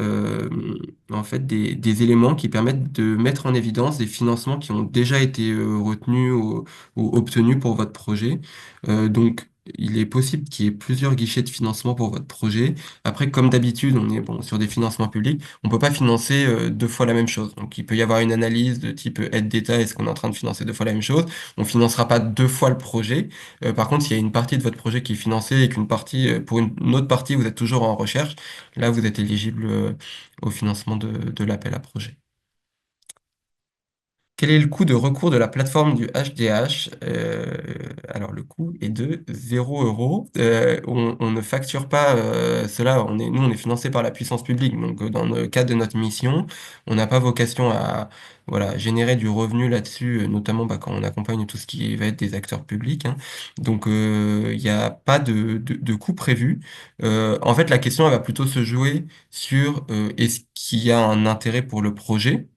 en fait des éléments qui permettent de mettre en évidence des financements qui ont déjà été retenus ou obtenus pour votre projet. Donc, il est possible qu'il y ait plusieurs guichets de financement pour votre projet. Après, comme d'habitude, on est bon sur des financements publics. On peut pas financer deux fois la même chose. Donc, il peut y avoir une analyse de type aide d'État. Est-ce qu'on est en train de financer deux fois la même chose? On financera pas deux fois le projet. Par contre, s'il y a une partie de votre projet qui est financée et qu'une partie, pour une autre partie, vous êtes toujours en recherche, là, vous êtes éligible au financement de l'appel à projet. Quel est le coût de recours de la plateforme du HDH? Alors, le coût est de 0 €. On ne facture pas cela. Nous, on est financé par la puissance publique. Donc, dans le cadre de notre mission, on n'a pas vocation à voilà, générer du revenu là-dessus, notamment quand on accompagne tout ce qui va être des acteurs publics, hein. Donc, il n'y a pas de coût prévu. En fait, la question, elle va plutôt se jouer sur est-ce qu'il y a un intérêt pour le projet?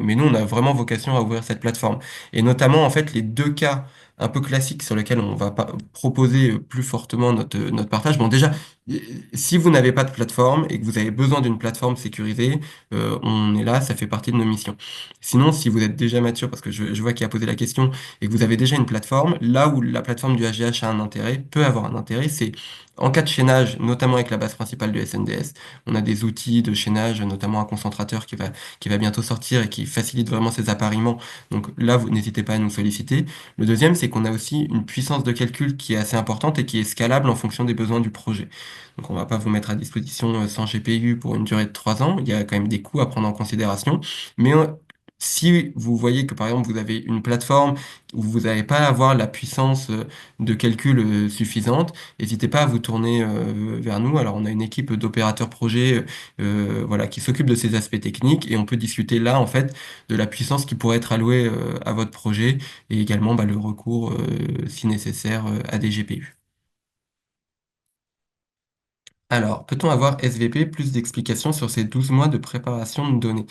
Mais nous, on a vraiment vocation à ouvrir cette plateforme. Et notamment, en fait, les deux cas un peu classiques sur lesquels on va pas proposer plus fortement notre partage. Bon, déjà, euh, si vous n'avez pas de plateforme et que vous avez besoin d'une plateforme sécurisée, on est là, ça fait partie de nos missions. Sinon, si vous êtes déjà mature, parce que je vois qui a posé la question, et que vous avez déjà une plateforme, là où la plateforme du HGH a un intérêt, peut avoir un intérêt, c'est en cas de chaînage, notamment avec la base principale du SNDS. On a des outils de chaînage, notamment un concentrateur qui va bientôt sortir et qui facilite vraiment ces appariements. Donc là, vous n'hésitez pas à nous solliciter. Le deuxième, c'est qu'on a aussi une puissance de calcul qui est assez importante et qui est scalable en fonction des besoins du projet. Donc on va pas vous mettre à disposition 100 GPU pour une durée de 3 ans. Il y a quand même des coûts à prendre en considération. Mais si vous voyez que par exemple vous avez une plateforme où vous n'allez pas avoir la puissance de calcul suffisante, n'hésitez pas à vous tourner vers nous. Alors on a une équipe d'opérateurs projets voilà, qui s'occupe de ces aspects techniques et on peut discuter là en fait de la puissance qui pourrait être allouée à votre projet et également bah, le recours si nécessaire à des GPU. Alors, peut-on avoir SVP plus d'explications sur ces 12 mois de préparation de données?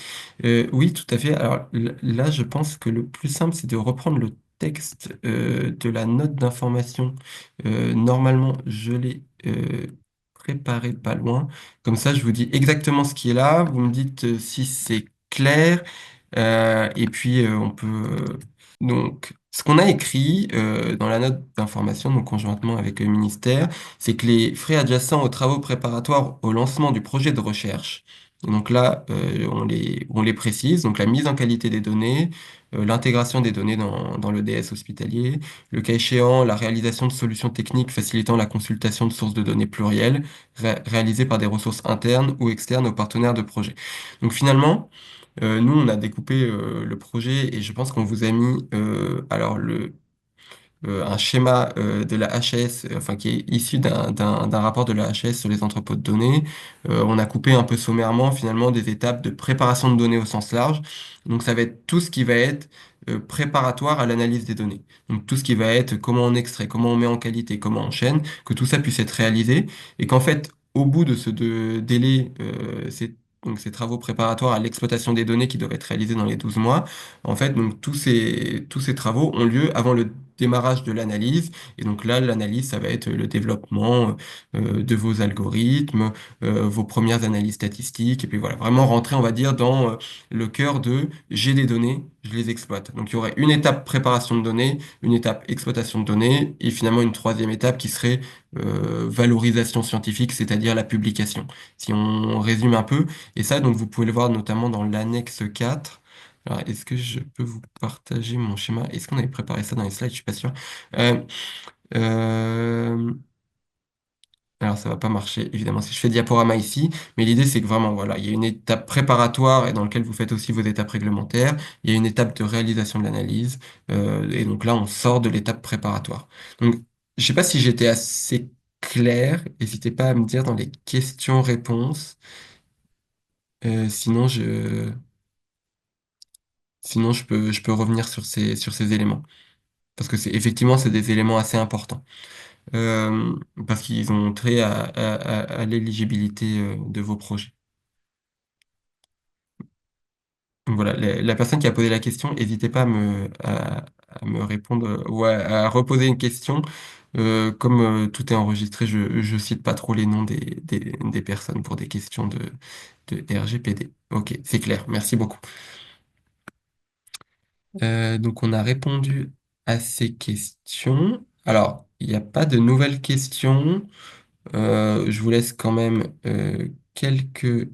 Oui, tout à fait. Alors là, je pense que le plus simple, c'est de reprendre le texte de la note d'information. Normalement, je l'ai préparé pas loin. Comme ça, je vous dis exactement ce qui est là. Vous me dites si c'est clair. Et puis, on peut... donc, ce qu'on a écrit dans la note d'information, donc conjointement avec le ministère, c'est que les frais adjacents aux travaux préparatoires au lancement du projet de recherche, et donc là, on les précise, donc la mise en qualité des données, l'intégration des données dans le DS hospitalier, le cas échéant, la réalisation de solutions techniques facilitant la consultation de sources de données plurielles, réalisées par des ressources internes ou externes aux partenaires de projet. Donc finalement, nous, on a découpé le projet et je pense qu'on vous a mis alors un schéma de la HAS, enfin qui est issu d'un rapport de la HAS sur les entrepôts de données. On a coupé un peu sommairement finalement des étapes de préparation de données au sens large. Donc ça va être tout ce qui va être préparatoire à l'analyse des données. Donc tout ce qui va être comment on extrait, comment on met en qualité, comment on chaîne, que tout ça puisse être réalisé et qu'en fait au bout de ce délai, donc ces travaux préparatoires à l'exploitation des données qui doivent être réalisés dans les 12 mois, en fait, donc tous ces travaux ont lieu avant le démarrage de l'analyse. Et donc là, l'analyse, ça va être le développement de vos algorithmes, vos premières analyses statistiques, et puis voilà, vraiment rentrer, on va dire, dans le cœur de j'ai des données, je les exploite. Donc il y aurait une étape préparation de données, une étape exploitation de données, et finalement une troisième étape qui serait valorisation scientifique, c'est-à-dire la publication. Si on résume un peu, et ça, donc vous pouvez le voir notamment dans l'annexe 4. Alors, est-ce que je peux vous partager mon schéma? Est-ce qu'on avait préparé ça dans les slides? Je suis pas sûr. Euh, euh, alors, ça va pas marcher, évidemment, si je fais diaporama ici. Mais l'idée, c'est que vraiment, voilà, il y a une étape préparatoire et dans laquelle vous faites aussi vos étapes réglementaires. Il y a une étape de réalisation de l'analyse. Et donc là, on sort de l'étape préparatoire. Donc, je sais pas si j'étais assez clair. N'hésitez pas à me dire dans les questions-réponses. Sinon, je peux revenir sur ces éléments. Parce que effectivement, c'est des éléments assez importants. Euh, Parce qu'ils ont trait à l'éligibilité de vos projets. Donc voilà, la personne qui a posé la question, n'hésitez pas à me répondre ou à reposer une question. Comme tout est enregistré, je cite pas trop les noms des personnes pour des questions de RGPD. Ok, c'est clair, merci beaucoup. Donc on a répondu à ces questions. Alors, il n'y a pas de nouvelles questions. Je vous laisse quand même quelques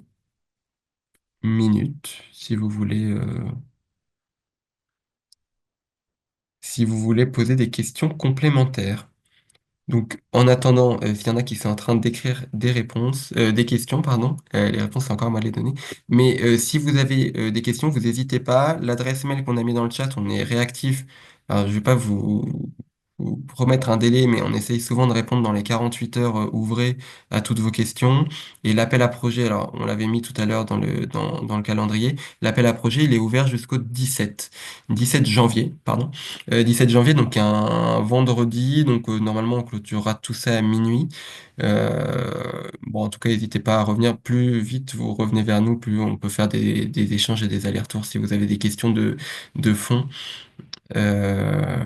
minutes si vous voulez poser des questions complémentaires. Donc, en attendant, s'il y en a qui sont en train d'écrire des questions, pardon, les réponses, c'est encore à moi de les donner. Mais si vous avez des questions, vous n'hésitez pas. L'adresse mail qu'on a mis dans le chat, on est réactif. Alors, je vais pas vous promettre un délai, mais on essaye souvent de répondre dans les 48 heures ouvrées à toutes vos questions. Et l'appel à projet, alors, on l'avait mis tout à l'heure dans le calendrier. L'appel à projet, il est ouvert jusqu'au 17 janvier, pardon. 17 janvier, donc un vendredi. Donc normalement, on clôturera tout ça à minuit. Bon, en tout cas, n'hésitez pas à revenir. Plus vite vous revenez vers nous, plus on peut faire des échanges et des allers-retours si vous avez des questions de fond. Euh,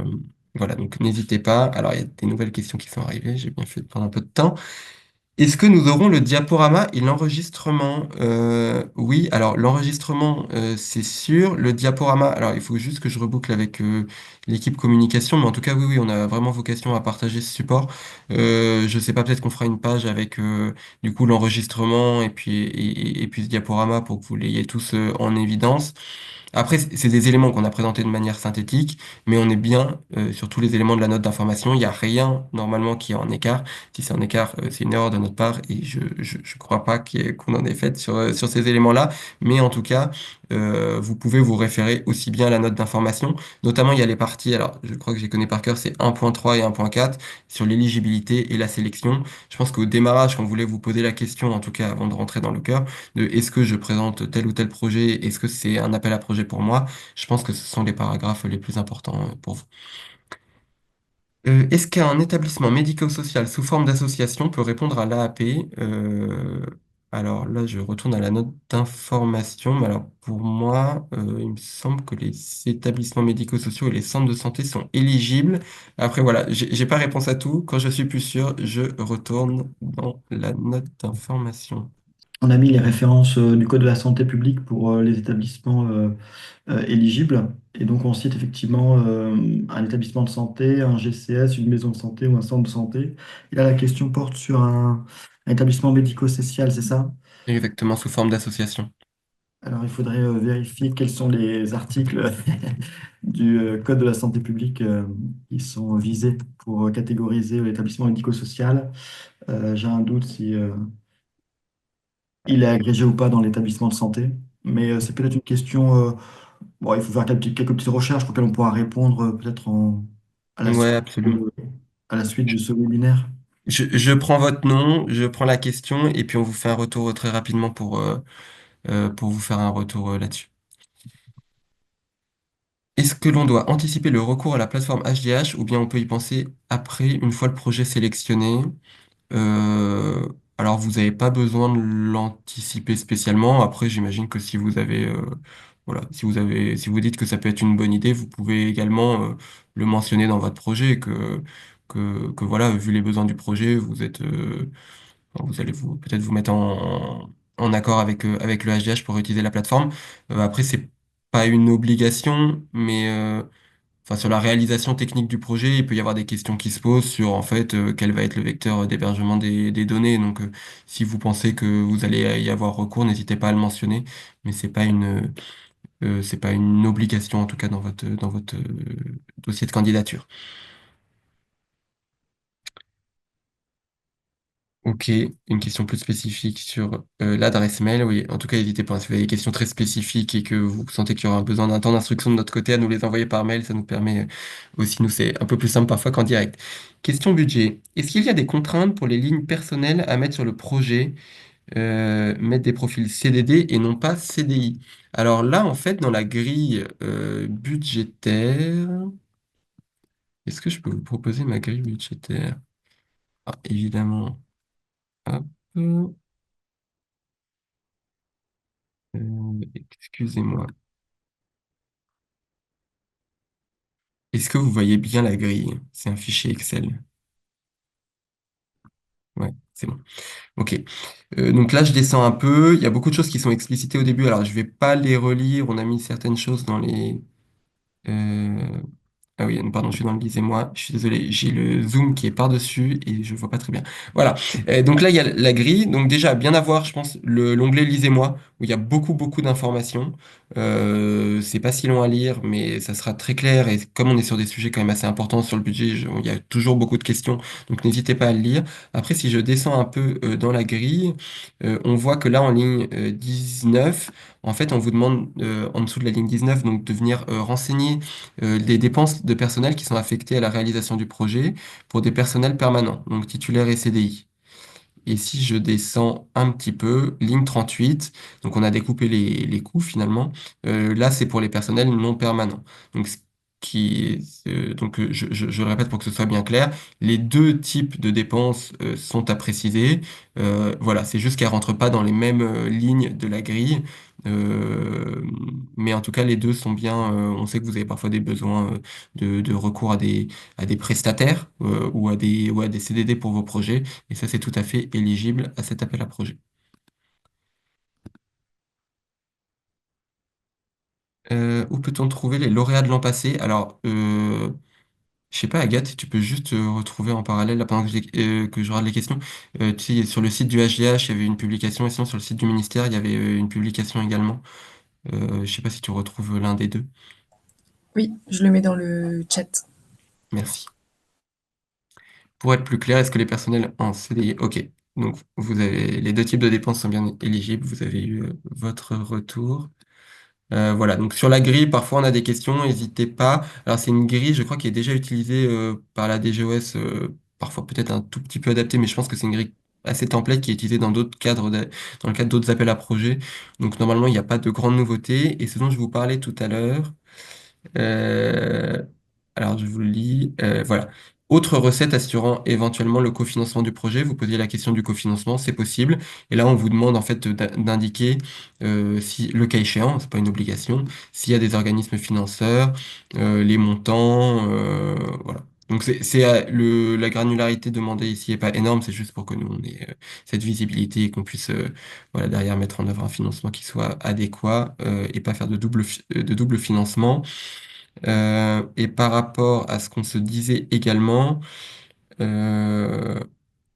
Voilà, donc n'hésitez pas. Alors, il y a des nouvelles questions qui sont arrivées. J'ai bien fait de prendre un peu de temps. Est-ce que nous aurons le diaporama et l'enregistrement? Oui, alors l'enregistrement, c'est sûr. Le diaporama, alors il faut juste que je reboucle avec l'équipe communication, mais en tout cas, oui, oui, on a vraiment vocation à partager ce support. Je sais pas, peut-être qu'on fera une page avec du coup l'enregistrement et puis ce diaporama pour que vous l'ayez tous en évidence. Après, c'est des éléments qu'on a présentés de manière synthétique, mais on est bien sur tous les éléments de la note d'information. Il n'y a rien normalement qui est en écart. Si c'est en écart, c'est une erreur de notre part et je crois pas qu'on en ait fait sur ces éléments-là. Mais en tout cas, vous pouvez vous référer aussi bien à la note d'information. Notamment, il y a les parties, alors je crois que je les connais par cœur, c'est 1.3 et 1.4 sur l'éligibilité et la sélection. Je pense qu'au démarrage, quand vous voulez vous poser la question, en tout cas avant de rentrer dans le cœur, de est-ce que je présente tel ou tel projet, est-ce que c'est un appel à projet pour moi, je pense que ce sont les paragraphes les plus importants pour vous. Est-ce qu'un établissement médico-social sous forme d'association peut répondre à l'AAP? Alors là, je retourne à la note d'information. Mais alors pour moi, il me semble que les établissements médico-sociaux et les centres de santé sont éligibles. Après, voilà, j'ai pas réponse à tout. Quand je suis plus sûr, je retourne dans la note d'information. On a mis les références du Code de la santé publique pour les établissements éligibles. Et donc, on cite effectivement un établissement de santé, un GCS, une maison de santé ou un centre de santé. Et là, la question porte sur un établissement médico-social, c'est ça? Exactement, sous forme d'association. Alors, il faudrait vérifier quels sont les articles du Code de la santé publique qui sont visés pour catégoriser l'établissement médico-social. J'ai un doute si il est agrégé ou pas dans l'établissement de santé. Mais c'est peut-être une question. Bon, il faut faire quelques petites recherches auxquelles on pourra répondre peut-être à la Ouais, suite, absolument. à la suite de ce webinaire. Je prends votre nom, je prends la question et puis on vous fait un retour très rapidement pour vous faire un retour là-dessus. Est-ce que l'on doit anticiper le recours à la plateforme HDH ou bien on peut y penser après, une fois le projet sélectionné? Euh, alors, vous n'avez pas besoin de l'anticiper spécialement. Après, j'imagine que si vous avez, voilà, si vous dites que ça peut être une bonne idée, vous pouvez également le mentionner dans votre projet que voilà, vu les besoins du projet, vous allez peut-être vous mettre en accord avec le HDH pour utiliser la plateforme. Après, c'est pas une obligation, mais enfin, sur la réalisation technique du projet, il peut y avoir des questions qui se posent sur en fait quel va être le vecteur d'hébergement des données. Donc, si vous pensez que vous allez y avoir recours, n'hésitez pas à le mentionner, mais c'est pas une obligation en tout cas dans votre dossier de candidature. Ok, une question plus spécifique sur l'adresse mail. Oui, en tout cas, n'hésitez pas. Si vous avez des questions très spécifiques et que vous sentez qu'il y aura besoin d'un temps d'instruction de notre côté, à nous les envoyer par mail. Ça nous permet aussi, nous, c'est un peu plus simple parfois qu'en direct. Question budget. Est-ce qu'il y a des contraintes pour les lignes personnelles à mettre sur le projet, mettre des profils CDD et non pas CDI? Alors là, en fait, dans la grille budgétaire, est-ce que je peux vous proposer ma grille budgétaire? Ah, évidemment. Hop. Excusez-moi. Est-ce que vous voyez bien la grille? C'est un fichier Excel. Ouais, c'est bon. Ok. Donc là, je descends un peu. Il y a beaucoup de choses qui sont explicitées au début. Alors, je vais pas les relire. On a mis certaines choses dans les. euh, Ah oui, pardon, je suis dans le lisez-moi. Je suis désolé, j'ai le zoom qui est par-dessus et je vois pas très bien. Voilà. Donc là, il y a la grille. Donc déjà, bien avoir, je pense, l'onglet lisez-moi, où il y a beaucoup d'informations. C'est pas si long à lire, mais ça sera très clair. Et comme on est sur des sujets quand même assez importants sur le budget, il y a toujours beaucoup de questions. Donc n'hésitez pas à le lire. Après, si je descends un peu dans la grille, on voit que là, en ligne 19, en fait, on vous demande en dessous de la ligne 19, donc de venir renseigner les dépenses de personnel qui sont affectées à la réalisation du projet pour des personnels permanents, donc titulaires et CDI. Et si je descends un petit peu, ligne 38, donc on a découpé les coûts finalement. Là, c'est pour les personnels non permanents. Donc je le répète pour que ce soit bien clair, les deux types de dépenses sont à préciser. Voilà, c'est juste qu'elles rentrent pas dans les mêmes lignes de la grille. Euh, mais en tout cas, les deux sont bien. On sait que vous avez parfois des besoins de recours à des prestataires ou à des CDD pour vos projets. Et ça, c'est tout à fait éligible à cet appel à projet. Où peut-on trouver les lauréats de l'an passé? Alors, je sais pas, Agathe, si tu peux juste retrouver en parallèle, là, pendant que je regarde les questions. Tu sais, sur le site du HDH, il y avait une publication, et sinon sur le site du ministère, il y avait une publication également. Je sais pas si tu retrouves l'un des deux. Oui, je le mets dans le chat. Merci. Pour être plus clair, est-ce que les personnels en CDI... Ok, donc vous avez les deux types de dépenses sont bien éligibles, vous avez eu votre retour. Voilà, donc sur la grille, parfois on a des questions, n'hésitez pas. Alors c'est une grille, je crois, qui est déjà utilisée par la DGOS, parfois peut-être un tout petit peu adaptée, mais je pense que c'est une grille assez template qui est utilisée dans d'autres cadres, dans le cadre d'autres appels à projets. Donc normalement, il n'y a pas de grandes nouveautés. Et ce dont je vous parlais tout à l'heure, euh, alors je vous le lis. Voilà. Autre recette assurant éventuellement le cofinancement du projet. Vous posiez la question du cofinancement, c'est possible. Et là, on vous demande en fait d'indiquer si, le cas échéant, c'est pas une obligation, s'il y a des organismes financeurs, les montants, voilà. Donc la granularité demandée ici est pas énorme, c'est juste pour que nous on ait cette visibilité et qu'on puisse voilà derrière mettre en œuvre un financement qui soit adéquat et pas faire de double financement. Et par rapport à ce qu'on se disait également, euh,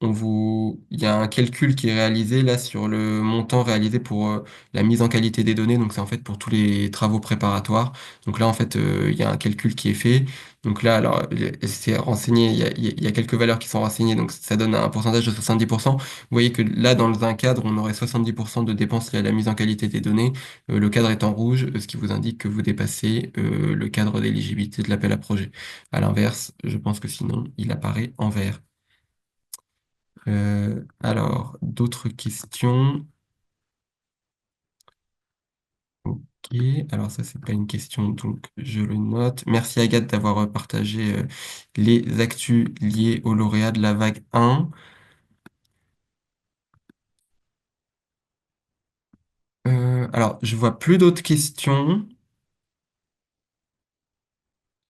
il y a un calcul qui est réalisé là sur le montant réalisé pour la mise en qualité des données. Donc c'est en fait pour tous les travaux préparatoires. Donc là en fait il y a un calcul qui est fait. Donc là alors c'est renseigné. Il y a quelques valeurs qui sont renseignées. Donc ça donne un pourcentage de 70%. Vous voyez que là dans un cadre on aurait 70% de dépenses liées à la mise en qualité des données. Le cadre est en rouge, ce qui vous indique que vous dépassez le cadre d'éligibilité de l'appel à projet. À l'inverse, je pense que sinon il apparaît en vert. Alors, d'autres questions? Ok, alors ça, c'est pas une question, donc je le note. Merci Agathe d'avoir partagé les actus liés au lauréat de la vague 1. Alors, je vois plus d'autres questions.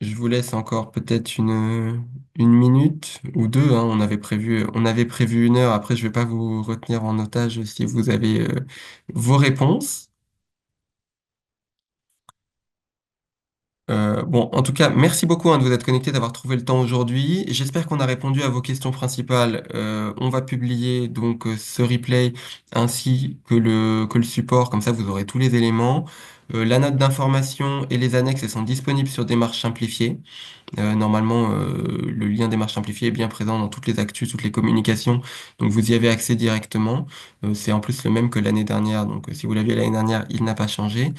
Je vous laisse encore peut-être une minute ou deux, hein. On avait prévu 1 heure. Après, je vais pas vous retenir en otage si vous avez vos réponses. Bon, en tout cas, merci beaucoup hein, de vous être connecté, d'avoir trouvé le temps aujourd'hui. J'espère qu'on a répondu à vos questions principales. On va publier donc ce replay ainsi que le support, comme ça vous aurez tous les éléments. La note d'information et les annexes, elles sont disponibles sur Démarche simplifiée. Normalement, le lien Démarche simplifiée est bien présent dans toutes les actus, toutes les communications, donc vous y avez accès directement. C'est en plus le même que l'année dernière, donc si vous l'aviez l'année dernière, il n'a pas changé.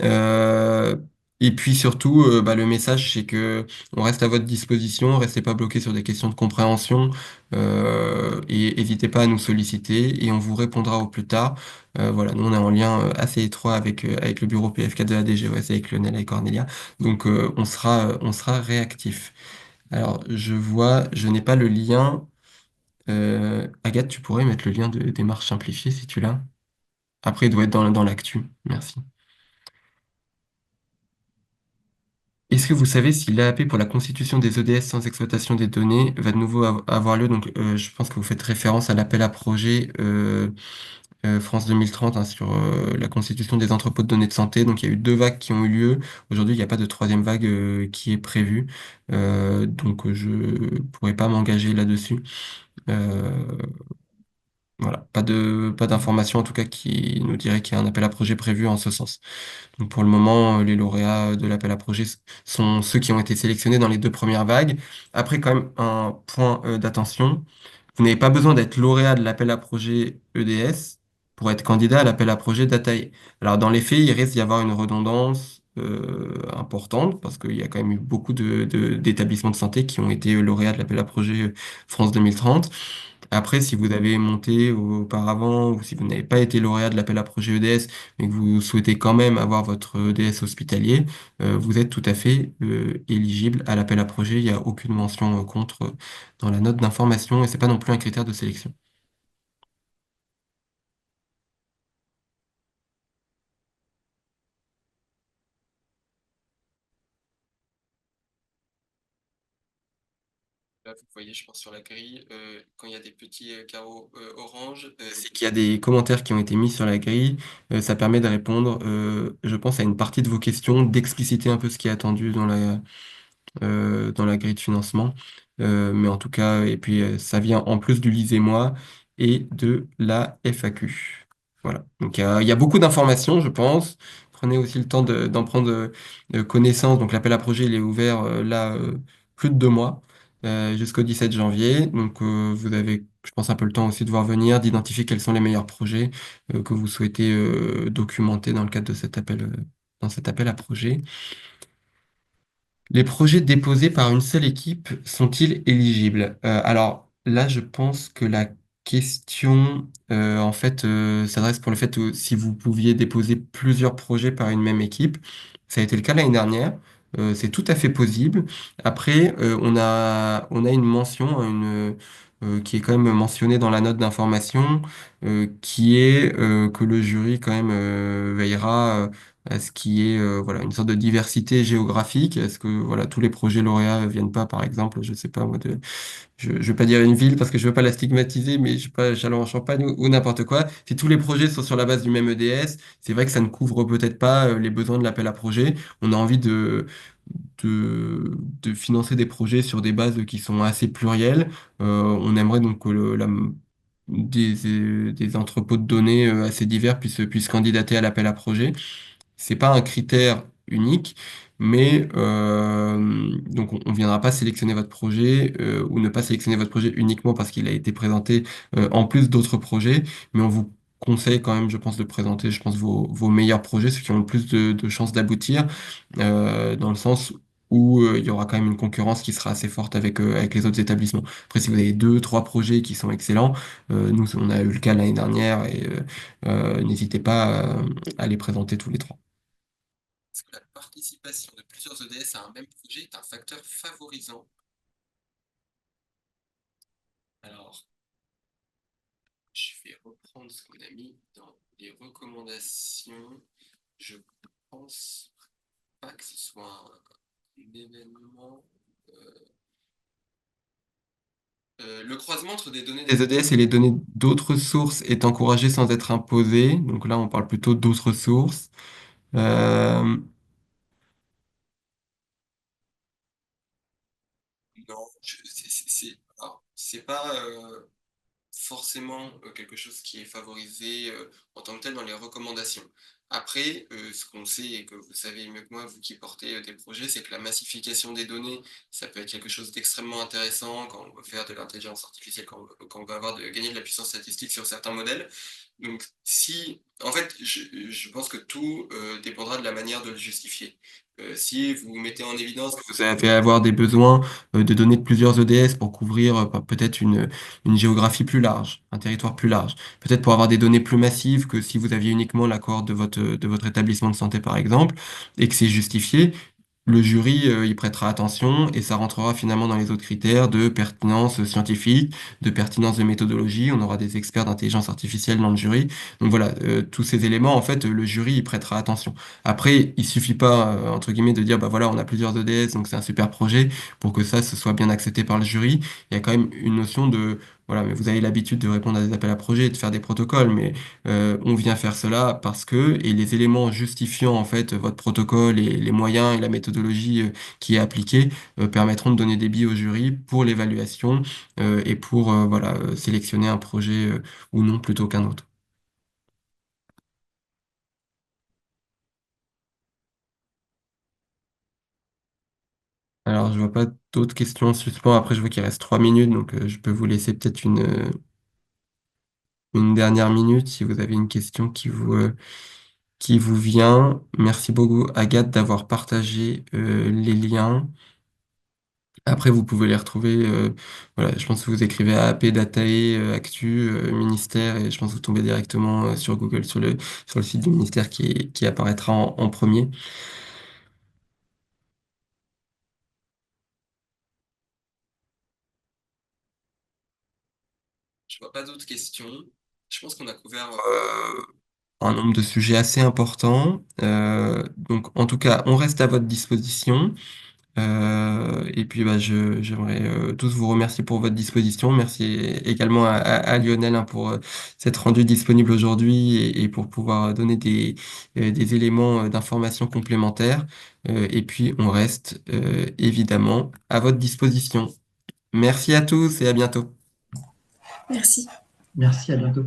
Euh, et puis surtout, bah, le message, c'est que on reste à votre disposition, restez pas bloqué sur des questions de compréhension et n'hésitez pas à nous solliciter et on vous répondra au plus tard. Voilà, nous on est en lien assez étroit avec le bureau PF4 de la DGOS, avec Lionel et Cornelia, donc on sera réactif. Alors, je vois, je n'ai pas le lien. Agathe, tu pourrais mettre le lien de démarche simplifiée si tu l'as. Après, il doit être dans l'actu. Merci. Est-ce que vous savez si l'AAP pour la constitution des ODS sans exploitation des données va de nouveau avoir lieu? Donc, je pense que vous faites référence à l'appel à projet France 2030 hein, sur la constitution des entrepôts de données de santé. Donc, il y a eu 2 vagues qui ont eu lieu. Aujourd'hui, il n'y a pas de troisième vague qui est prévue. Donc, je pourrais pas m'engager là-dessus. Euh, voilà, pas d'information en tout cas qui nous dirait qu'il y a un appel à projet prévu en ce sens. Donc pour le moment, les lauréats de l'appel à projet sont ceux qui ont été sélectionnés dans les 2 premières vagues. Après, quand même, un point d'attention. Vous n'avez pas besoin d'être lauréat de l'appel à projet EDS pour être candidat à l'appel à projet Datae. Alors dans les faits, il risque d'y avoir une redondance importante parce qu'il y a quand même eu beaucoup d'établissements de santé qui ont été lauréats de l'appel à projet France 2030. Après, si vous avez monté auparavant ou si vous n'avez pas été lauréat de l'appel à projet EDS, mais que vous souhaitez quand même avoir votre EDS hospitalier, vous êtes tout à fait éligible à l'appel à projet. Il n'y a aucune mention contre dans la note d'information et c'est pas non plus un critère de sélection. Là, vous voyez, je pense sur la grille, quand il y a des petits carreaux orange, c'est qu'il y a des commentaires qui ont été mis sur la grille. Ça permet de répondre, je pense, à une partie de vos questions, d'expliciter un peu ce qui est attendu dans la grille de financement. Mais en tout cas, et puis ça vient en plus du lisez-moi et de la FAQ. Voilà. Donc il y a beaucoup d'informations, je pense. Prenez aussi le temps d'en prendre connaissance. Donc l'appel à projet, il est ouvert plus de 2 mois, jusqu'au 17 janvier. Donc vous avez, je pense, un peu le temps aussi de voir venir, d'identifier quels sont les meilleurs projets que vous souhaitez documenter dans le cadre de dans cet appel à projet. Les projets déposés par une seule équipe sont-ils éligibles? Alors là, je pense que la question, en fait, s'adresse pour le fait si vous pouviez déposer plusieurs projets par une même équipe. Ça a été le cas l'année dernière. C'est tout à fait possible. Après, on a une mention, qui est quand même mentionnée dans la note d'information, qui est que le jury quand même veillera à ce qui est voilà une sorte de diversité géographique. Est-ce que voilà tous les projets lauréats viennent pas, par exemple, je sais pas moi je vais pas dire une ville parce que je veux pas la stigmatiser, mais je sais pas Châlons-en-Champagne ou n'importe quoi. Si tous les projets sont sur la base du même EDS, c'est vrai que ça ne couvre peut-être pas les besoins de l'appel à projet. On a envie de financer des projets sur des bases qui sont assez plurielles. On aimerait donc que des entrepôts de données assez divers puissent candidater à l'appel à projet. C'est pas un critère unique, mais donc on ne viendra pas sélectionner votre projet ou ne pas sélectionner votre projet uniquement parce qu'il a été présenté en plus d'autres projets, mais on vous conseille quand même, je pense, de présenter, je pense, vos meilleurs projets, ceux qui ont le plus de chances d'aboutir, dans le sens où il y aura quand même une concurrence qui sera assez forte avec les autres établissements. Après, si vous avez deux, trois projets qui sont excellents, nous, on a eu le cas l'année dernière et n'hésitez pas à les présenter tous les trois. Est-ce que la participation de plusieurs EDS à un même projet est un facteur favorisant? Alors, je vais reprendre ce qu'on a mis dans les recommandations. Je pense pas que ce soit un événement. Le croisement entre des données des EDS et les données d'autres sources est encouragé sans être imposé. Donc là, on parle plutôt d'autres sources. Euh, non, alors, c'est pas forcément quelque chose qui est favorisé en tant que tel dans les recommandations. Après, ce qu'on sait et que vous savez mieux que moi, vous qui portez des projets, c'est que la massification des données, ça peut être quelque chose d'extrêmement intéressant quand on veut faire de l'intelligence artificielle, quand on veut gagner de la puissance statistique sur certains modèles. Donc, en fait, je pense que tout dépendra de la manière de le justifier. Si vous mettez en évidence que vous allez avoir des besoins de données de plusieurs EDS pour couvrir peut-être une géographie plus large, un territoire plus large. Peut-être pour avoir des données plus massives que si vous aviez uniquement l'accord de votre établissement de santé, par exemple, et que c'est justifié, le jury y prêtera attention et ça rentrera finalement dans les autres critères de pertinence scientifique, de pertinence de méthodologie. On aura des experts d'intelligence artificielle dans le jury. Donc voilà, tous ces éléments, en fait, le jury y prêtera attention. Après, il suffit pas, entre guillemets, de dire, bah voilà, on a plusieurs EDS, donc c'est un super projet, pour que ça, ce soit bien accepté par le jury. Il y a quand même une notion de, voilà, mais vous avez l'habitude de répondre à des appels à projets, de faire des protocoles, mais on vient faire cela parce que, et les éléments justifiant en fait votre protocole et les moyens et la méthodologie qui est appliquée permettront de donner des billes au jury pour l'évaluation et pour voilà, sélectionner un projet ou non plutôt qu'un autre. Alors, je vois pas d'autres questions en suspens. Après, je vois qu'il reste 3 minutes, donc je peux vous laisser peut-être une dernière minute si vous avez une question qui vous vient. Merci beaucoup, Agathe, d'avoir partagé les liens. Après, vous pouvez les retrouver, voilà, je pense que vous écrivez AAP, Datae, Actu, ministère, et je pense que vous tombez directement sur Google, sur le site du ministère qui apparaîtra en premier. Je vois pas d'autres questions. Je pense qu'on a couvert un nombre de sujets assez important. Donc, en tout cas, on reste à votre disposition. Et puis, bah, j'aimerais tous vous remercier pour votre disposition. Merci également à Lionel, hein, pour s'être rendu disponible aujourd'hui et pour pouvoir donner des éléments d'information complémentaires. Et puis, on reste évidemment à votre disposition. Merci à tous et à bientôt. Merci. Merci, à bientôt.